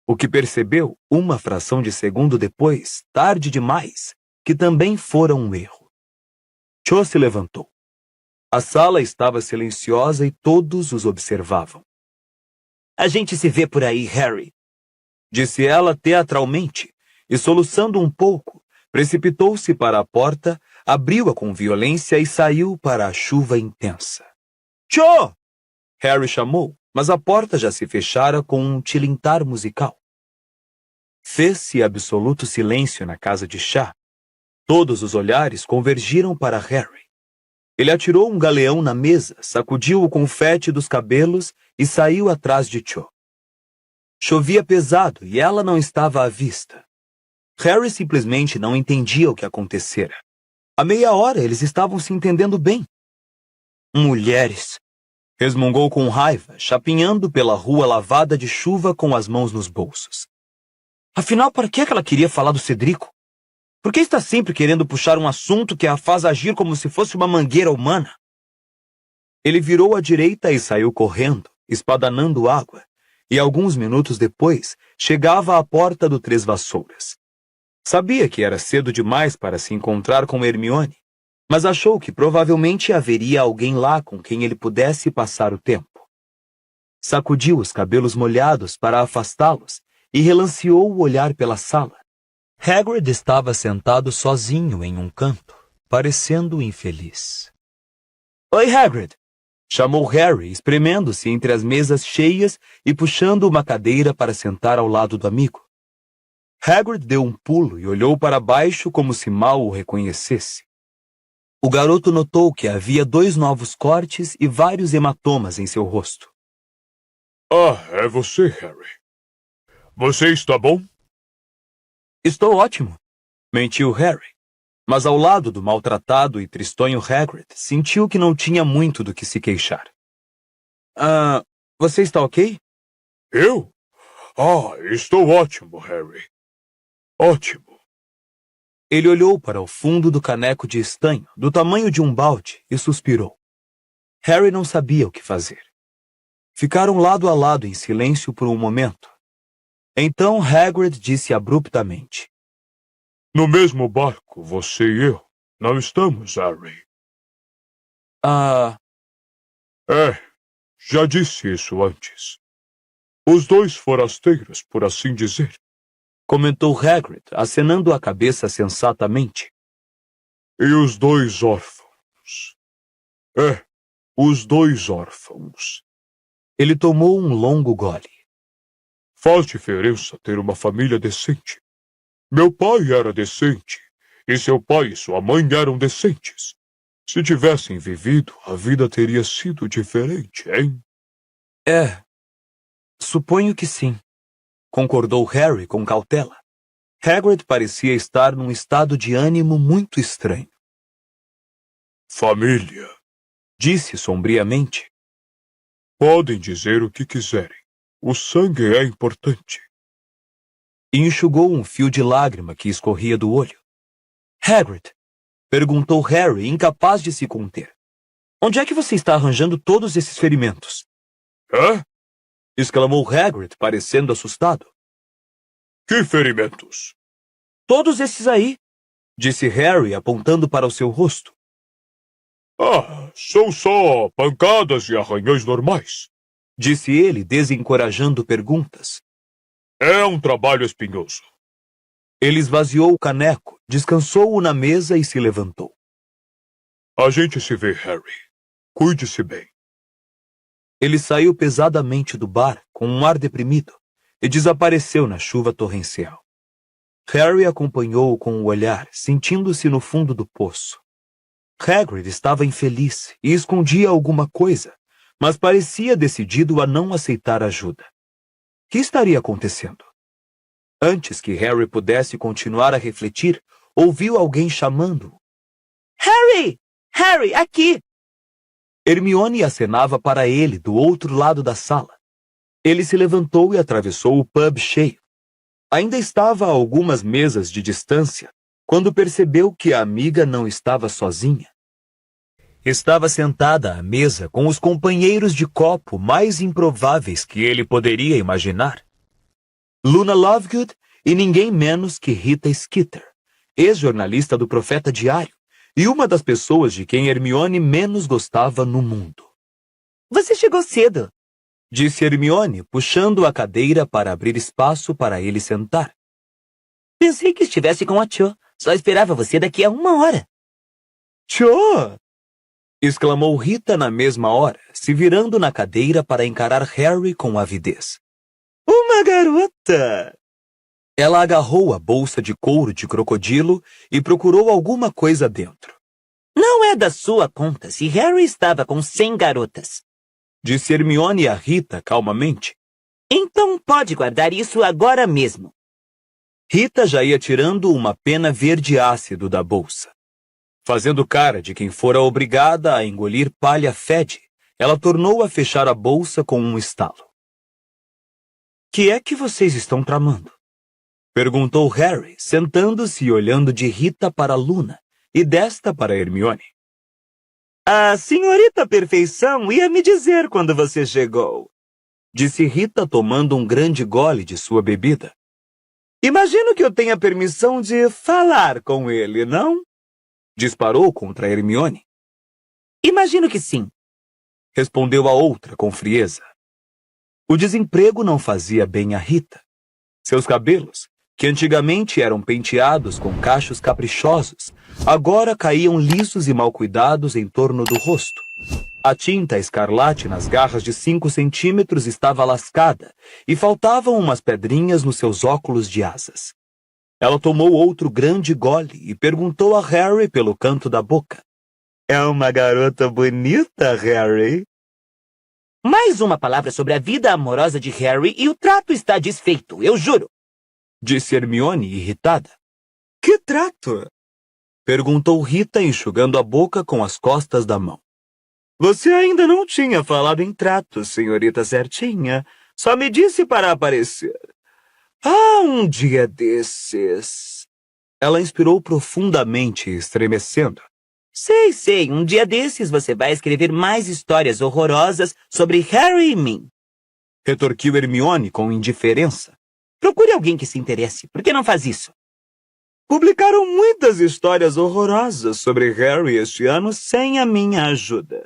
o que percebeu, uma fração de segundo depois, tarde demais, que também fora um erro. Cho se levantou. A sala estava silenciosa e todos os observavam. A gente se vê por aí, Harry, disse ela teatralmente, e soluçando um pouco, precipitou-se para a porta, abriu-a com violência e saiu para a chuva intensa. Cho! Harry chamou, mas a porta já se fechara com um tilintar musical. Fez-se absoluto silêncio na casa de chá. Todos os olhares convergiram para Harry. Ele atirou um galeão na mesa, sacudiu o confete dos cabelos e saiu atrás de Cho. Chovia pesado e ela não estava à vista. Harry simplesmente não entendia o que acontecera. Há meia hora eles estavam se entendendo bem. Mulheres, resmungou com raiva, chapinhando pela rua lavada de chuva com as mãos nos bolsos. Afinal, para que ela queria falar do Cedrico? Por que está sempre querendo puxar um assunto que a faz agir como se fosse uma mangueira humana? Ele virou à direita e saiu correndo, espadanando água, e alguns minutos depois chegava à porta do Três Vassouras. Sabia que era cedo demais para se encontrar com Hermione, mas achou que provavelmente haveria alguém lá com quem ele pudesse passar o tempo. Sacudiu os cabelos molhados para afastá-los e relanceou o olhar pela sala. Hagrid estava sentado sozinho em um canto, parecendo infeliz. "Oi, Hagrid!" chamou Harry, espremendo-se entre as mesas cheias e puxando uma cadeira para sentar ao lado do amigo. Hagrid deu um pulo e olhou para baixo como se mal o reconhecesse. O garoto notou que havia 2 novos cortes e vários hematomas em seu rosto. Ah, é você, Harry. Você está bom? "Estou ótimo", mentiu Harry, mas ao lado do maltratado e tristonho Hagrid, sentiu que não tinha muito do que se queixar. Você está ok?" Eu? Ah, estou ótimo, Harry. Ótimo. Ele olhou para o fundo do caneco de estanho, do tamanho de um balde, e suspirou. Harry não sabia o que fazer. Ficaram lado a lado em silêncio por um momento. Então Hagrid disse abruptamente: No mesmo barco, você e eu. Não estamos, Harry. Já disse isso antes. Os 2 forasteiros, por assim dizer. Comentou Hagrid, acenando a cabeça sensatamente. E os 2 órfãos. Os 2 órfãos. Ele tomou um longo gole. Faz diferença ter uma família decente. Meu pai era decente, e seu pai e sua mãe eram decentes. Se tivessem vivido, a vida teria sido diferente, hein? Suponho que sim, concordou Harry com cautela. Hagrid parecia estar num estado de ânimo muito estranho. Família, Disse sombriamente. podem dizer o que quiserem. O sangue é importante. E enxugou um fio de lágrima que escorria do olho. Hagrid, perguntou Harry, incapaz de se conter. Onde é que você está arranjando todos esses ferimentos? Exclamou Hagrid, parecendo assustado. Que ferimentos? Todos esses aí, disse Harry, apontando para o seu rosto. São só pancadas e arranhões normais. Disse ele, desencorajando perguntas. É um trabalho espinhoso. Ele esvaziou o caneco, descansou-o na mesa e se levantou. A gente se vê, Harry. Cuide-se bem. Ele saiu pesadamente do bar, com um ar deprimido, e desapareceu na chuva torrencial. Harry acompanhou-o com o olhar, sentindo-se no fundo do poço. Hagrid estava infeliz e escondia alguma coisa, mas parecia decidido a não aceitar ajuda. O que estaria acontecendo? Antes que Harry pudesse continuar a refletir, ouviu alguém chamando-o. Harry! Harry, aqui! Hermione acenava para ele do outro lado da sala. Ele se levantou e atravessou o pub cheio. Ainda estava a algumas mesas de distância, quando percebeu que a amiga não estava sozinha. Estava sentada à mesa com os companheiros de copo mais improváveis que ele poderia imaginar. Luna Lovegood e ninguém menos que Rita Skeeter, ex-jornalista do Profeta Diário, e uma das pessoas de quem Hermione menos gostava no mundo. Você chegou cedo. Disse Hermione, puxando a cadeira para abrir espaço para ele sentar. Pensei que estivesse com a Cho. Só esperava você daqui a 1 hora. Cho! Exclamou Rita na mesma hora, se virando na cadeira para encarar Harry com avidez. Uma garota! Ela agarrou a bolsa de couro de crocodilo e procurou alguma coisa dentro. Não é da sua conta se Harry estava com 100 garotas. Disse Hermione a Rita calmamente. Então pode guardar isso agora mesmo. Rita já ia tirando uma pena verde ácido da bolsa. Fazendo cara de quem fora obrigada a engolir palha fede, ela tornou a fechar a bolsa com um estalo. Que é que vocês estão tramando? Perguntou Harry, sentando-se e olhando de Rita para Luna e desta para Hermione. A senhorita Perfeição ia me dizer quando você chegou, disse Rita tomando um grande gole de sua bebida. Imagino que eu tenha permissão de falar com ele, não? Disparou contra Hermione. Imagino que sim, respondeu a outra com frieza. O desemprego não fazia bem a Rita. Seus cabelos, que antigamente eram penteados com cachos caprichosos, agora caíam lisos e mal cuidados em torno do rosto. A tinta escarlate nas garras de 5 centímetros estava lascada e faltavam umas pedrinhas nos seus óculos de asas. Ela tomou outro grande gole e perguntou a Harry pelo canto da boca. É uma garota bonita, Harry? Mais uma palavra sobre a vida amorosa de Harry e o trato está desfeito, eu juro, disse Hermione irritada. Que trato? Perguntou Rita enxugando a boca com as costas da mão. Você ainda não tinha falado em trato, senhorita certinha. Só me disse para aparecer. Um dia desses. Ela inspirou profundamente, estremecendo. Sei, um dia desses você vai escrever mais histórias horrorosas sobre Harry e mim. Retorquiu Hermione com indiferença. Procure alguém que se interesse. Por que não faz isso? Publicaram muitas histórias horrorosas sobre Harry este ano sem a minha ajuda.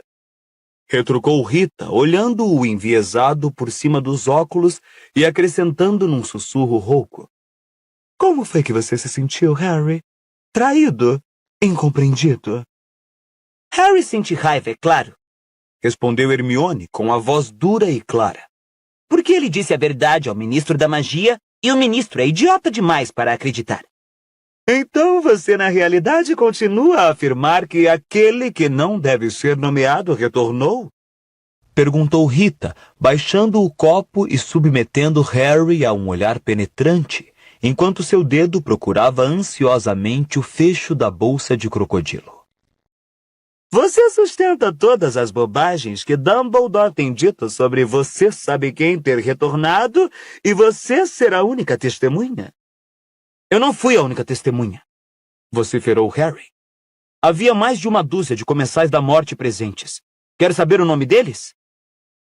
Retrucou Rita, olhando-o enviesado por cima dos óculos e acrescentando num sussurro rouco. Como foi que você se sentiu, Harry? Traído? Incompreendido? Harry sente raiva, é claro. Respondeu Hermione com a voz dura e clara. Porque ele disse a verdade ao ministro da magia e o ministro é idiota demais para acreditar. Então você, na realidade, continua a afirmar que aquele que não deve ser nomeado retornou? Perguntou Rita, baixando o copo e submetendo Harry a um olhar penetrante, enquanto seu dedo procurava ansiosamente o fecho da bolsa de crocodilo. Você sustenta todas as bobagens que Dumbledore tem dito sobre você sabe quem ter retornado e você ser a única testemunha? Eu não fui a única testemunha, vociferou Harry. Havia mais de uma dúzia de comensais da morte presentes. Quer saber o nome deles?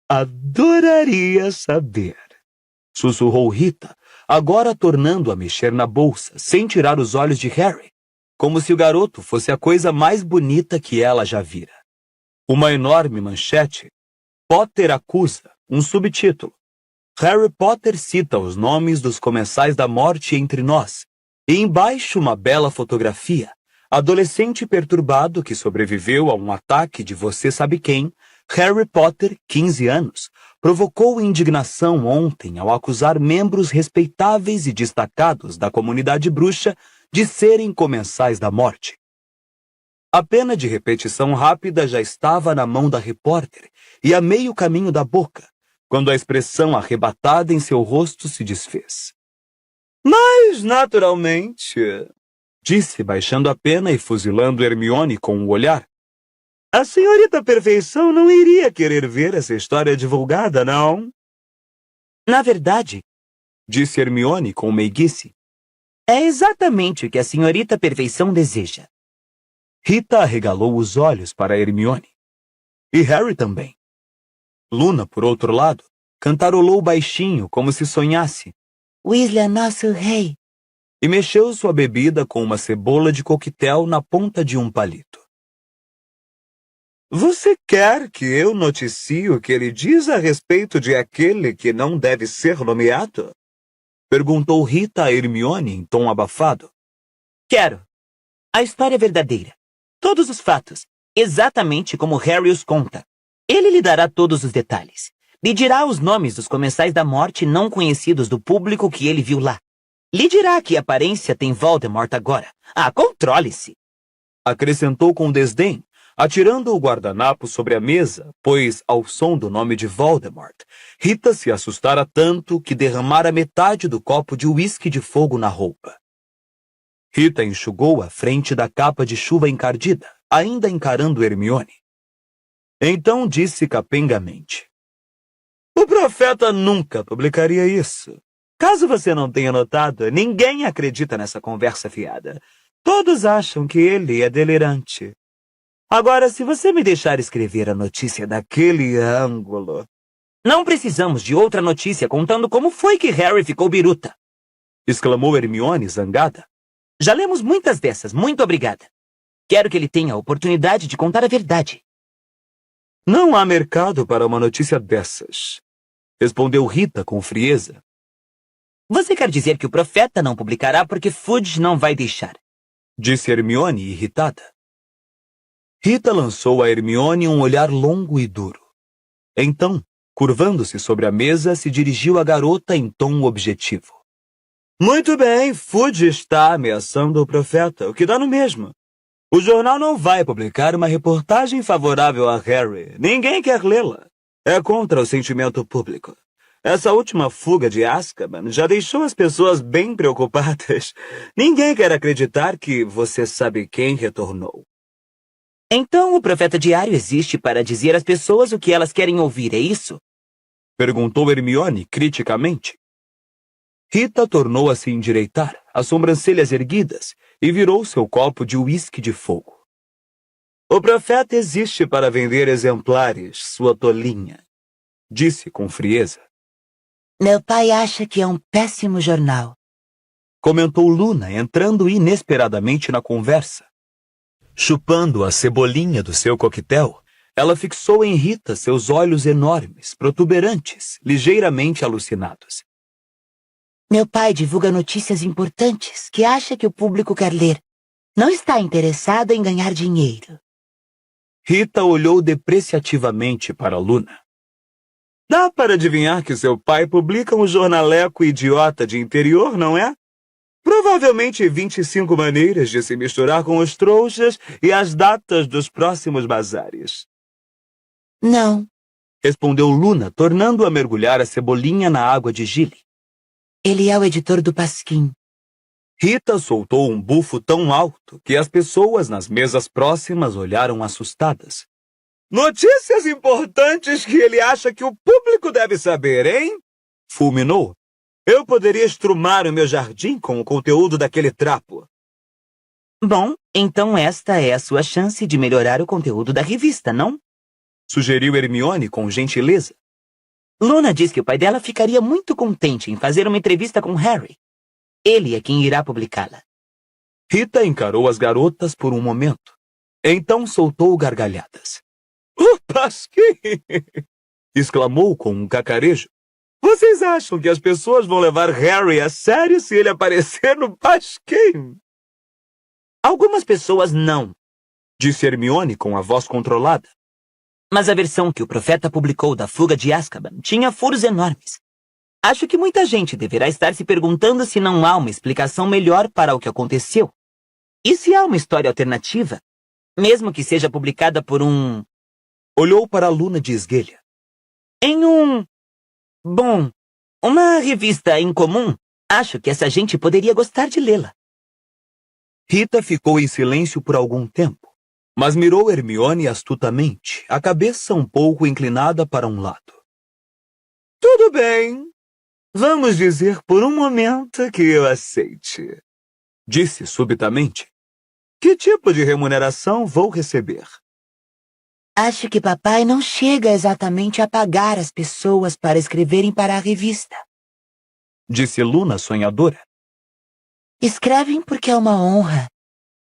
Adoraria saber, sussurrou Rita, agora tornando a mexer na bolsa, sem tirar os olhos de Harry, como se o garoto fosse a coisa mais bonita que ela já vira. Uma enorme manchete. Potter acusa, um subtítulo. Harry Potter cita os nomes dos comensais da morte entre nós, e embaixo uma bela fotografia, adolescente perturbado que sobreviveu a um ataque de você sabe quem, Harry Potter, 15 anos, provocou indignação ontem ao acusar membros respeitáveis e destacados da comunidade bruxa de serem comensais da morte. A pena de repetição rápida já estava na mão da repórter e a meio caminho da boca, quando a expressão arrebatada em seu rosto se desfez. Mas, naturalmente, disse, baixando a pena e fuzilando Hermione com o olhar. A senhorita Perfeição não iria querer ver essa história divulgada, não? Na verdade, disse Hermione com meiguice, é exatamente o que a senhorita Perfeição deseja. Rita arregalou os olhos para Hermione. E Harry também. Luna, por outro lado, cantarolou baixinho, como se sonhasse. Weasley é nosso rei. E mexeu sua bebida com uma cebola de coquetel na ponta de um palito. Você quer que eu noticie o que ele diz a respeito de aquele que não deve ser nomeado? Perguntou Rita a Hermione em tom abafado. Quero. A história é verdadeira. Todos os fatos, exatamente como Harry os conta. Ele lhe dará todos os detalhes. Lhe dirá os nomes dos comensais da morte não conhecidos do público que ele viu lá. Lhe dirá que aparência tem Voldemort agora. Controle-se! Acrescentou com desdém, atirando o guardanapo sobre a mesa, pois, ao som do nome de Voldemort, Rita se assustara tanto que derramara metade do copo de uísque de fogo na roupa. Rita enxugou a frente da capa de chuva encardida, ainda encarando Hermione. Então disse capengamente. O profeta nunca publicaria isso. Caso você não tenha notado, ninguém acredita nessa conversa fiada. Todos acham que ele é delirante. Agora, se você me deixar escrever a notícia daquele ângulo... Não precisamos de outra notícia contando como foi que Harry ficou biruta, exclamou Hermione zangada. Já lemos muitas dessas, muito obrigada. Quero que ele tenha a oportunidade de contar a verdade. Não há mercado para uma notícia dessas, respondeu Rita com frieza. Você quer dizer que o profeta não publicará porque Fudge não vai deixar? Disse Hermione irritada. Rita lançou a Hermione um olhar longo e duro. Então, curvando-se sobre a mesa, se dirigiu à garota em tom objetivo. Muito bem, Fudge está ameaçando o profeta, o que dá no mesmo. O jornal não vai publicar uma reportagem favorável a Harry. Ninguém quer lê-la. É contra o sentimento público. Essa última fuga de Azkaban já deixou as pessoas bem preocupadas. Ninguém quer acreditar que você sabe quem retornou. Então o profeta diário existe para dizer às pessoas o que elas querem ouvir, é isso? Perguntou Hermione criticamente. Rita tornou a se endireitar, as sobrancelhas erguidas, e virou seu copo de uísque de fogo. O profeta existe para vender exemplares, sua tolinha, disse com frieza. Meu pai acha que é um péssimo jornal, comentou Luna, entrando inesperadamente na conversa. Chupando a cebolinha do seu coquetel, ela fixou em Rita seus olhos enormes, protuberantes, ligeiramente alucinados. Meu pai divulga notícias importantes que acha que o público quer ler. Não está interessado em ganhar dinheiro. Rita olhou depreciativamente para Luna. Dá para adivinhar que seu pai publica um jornaleco idiota de interior, não é? Provavelmente 25 maneiras de se misturar com os trouxas e as datas dos próximos bazares. Não, respondeu Luna, tornando a mergulhar a cebolinha na água de Gile. ele é o editor do Pasquim. Rita soltou um bufo tão alto que as pessoas nas mesas próximas olharam assustadas. Notícias importantes que ele acha que o público deve saber, hein? Fulminou. Eu poderia estrumar o meu jardim com o conteúdo daquele trapo. Bom, então esta é a sua chance de melhorar o conteúdo da revista, não? Sugeriu Hermione com gentileza. Luna diz que o pai dela ficaria muito contente em fazer uma entrevista com Harry. Ele é quem irá publicá-la. Rita encarou as garotas por um momento. Então soltou gargalhadas. O Pasquim! Exclamou com um cacarejo. Vocês acham que as pessoas vão levar Harry a sério se ele aparecer no Pasquim? Algumas pessoas não, disse Hermione com a voz controlada. Mas a versão que o profeta publicou da fuga de Azkaban tinha furos enormes. Acho que muita gente deverá estar se perguntando se não há uma explicação melhor para o que aconteceu. E se há uma história alternativa, mesmo que seja publicada por um... Olhou para a Luna de esguelha. Em um... Bom, uma revista incomum, acho que essa gente poderia gostar de lê-la. Rita ficou em silêncio por algum tempo, mas mirou Hermione astutamente, a cabeça um pouco inclinada para um lado. Tudo bem. Vamos dizer por um momento que eu aceite. Disse subitamente. Que tipo de remuneração vou receber? Acho que papai não chega exatamente a pagar as pessoas para escreverem para a revista. Disse Luna sonhadora. Escrevem porque é uma honra.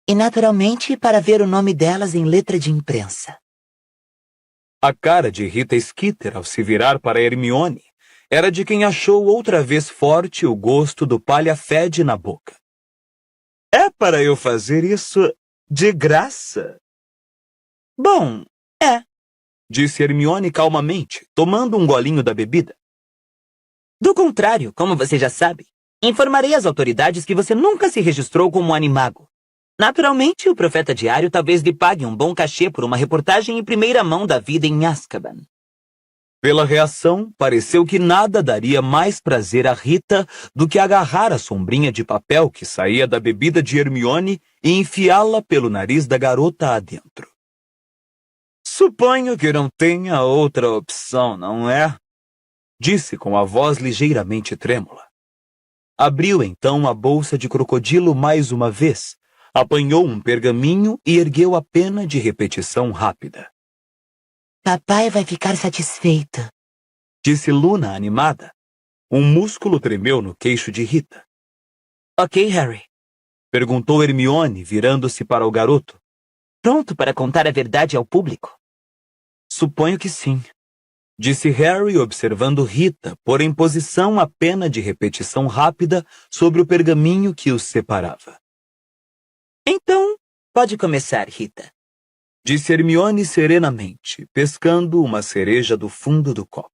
E naturalmente para ver o nome delas em letra de imprensa. A cara de Rita Skeeter ao se virar para Hermione era de quem achou outra vez forte o gosto do palha-fede na boca. É para eu fazer isso de graça? Bom, disse Hermione calmamente, tomando um golinho da bebida. Do contrário, como você já sabe, informarei as autoridades que você nunca se registrou como animago. Naturalmente, o profeta diário talvez lhe pague um bom cachê por uma reportagem em primeira mão da vida em Azkaban. Pela reação, pareceu que nada daria mais prazer a Rita do que agarrar a sombrinha de papel que saía da bebida de Hermione e enfiá-la pelo nariz da garota adentro. Suponho que não tenha outra opção, não é? Disse com a voz ligeiramente trêmula. Abriu então a bolsa de crocodilo mais uma vez, apanhou um pergaminho e ergueu a pena de repetição rápida. Papai vai ficar satisfeito. Disse Luna animada. Um músculo tremeu no queixo de Rita. Ok, Harry. Perguntou Hermione, virando-se para o garoto. Pronto para contar a verdade ao público? Suponho que sim. Disse Harry, observando Rita pôr em posição a pena de repetição rápida sobre o pergaminho que os separava. Então, pode começar, Rita. Disse Hermione serenamente, pescando uma cereja do fundo do copo.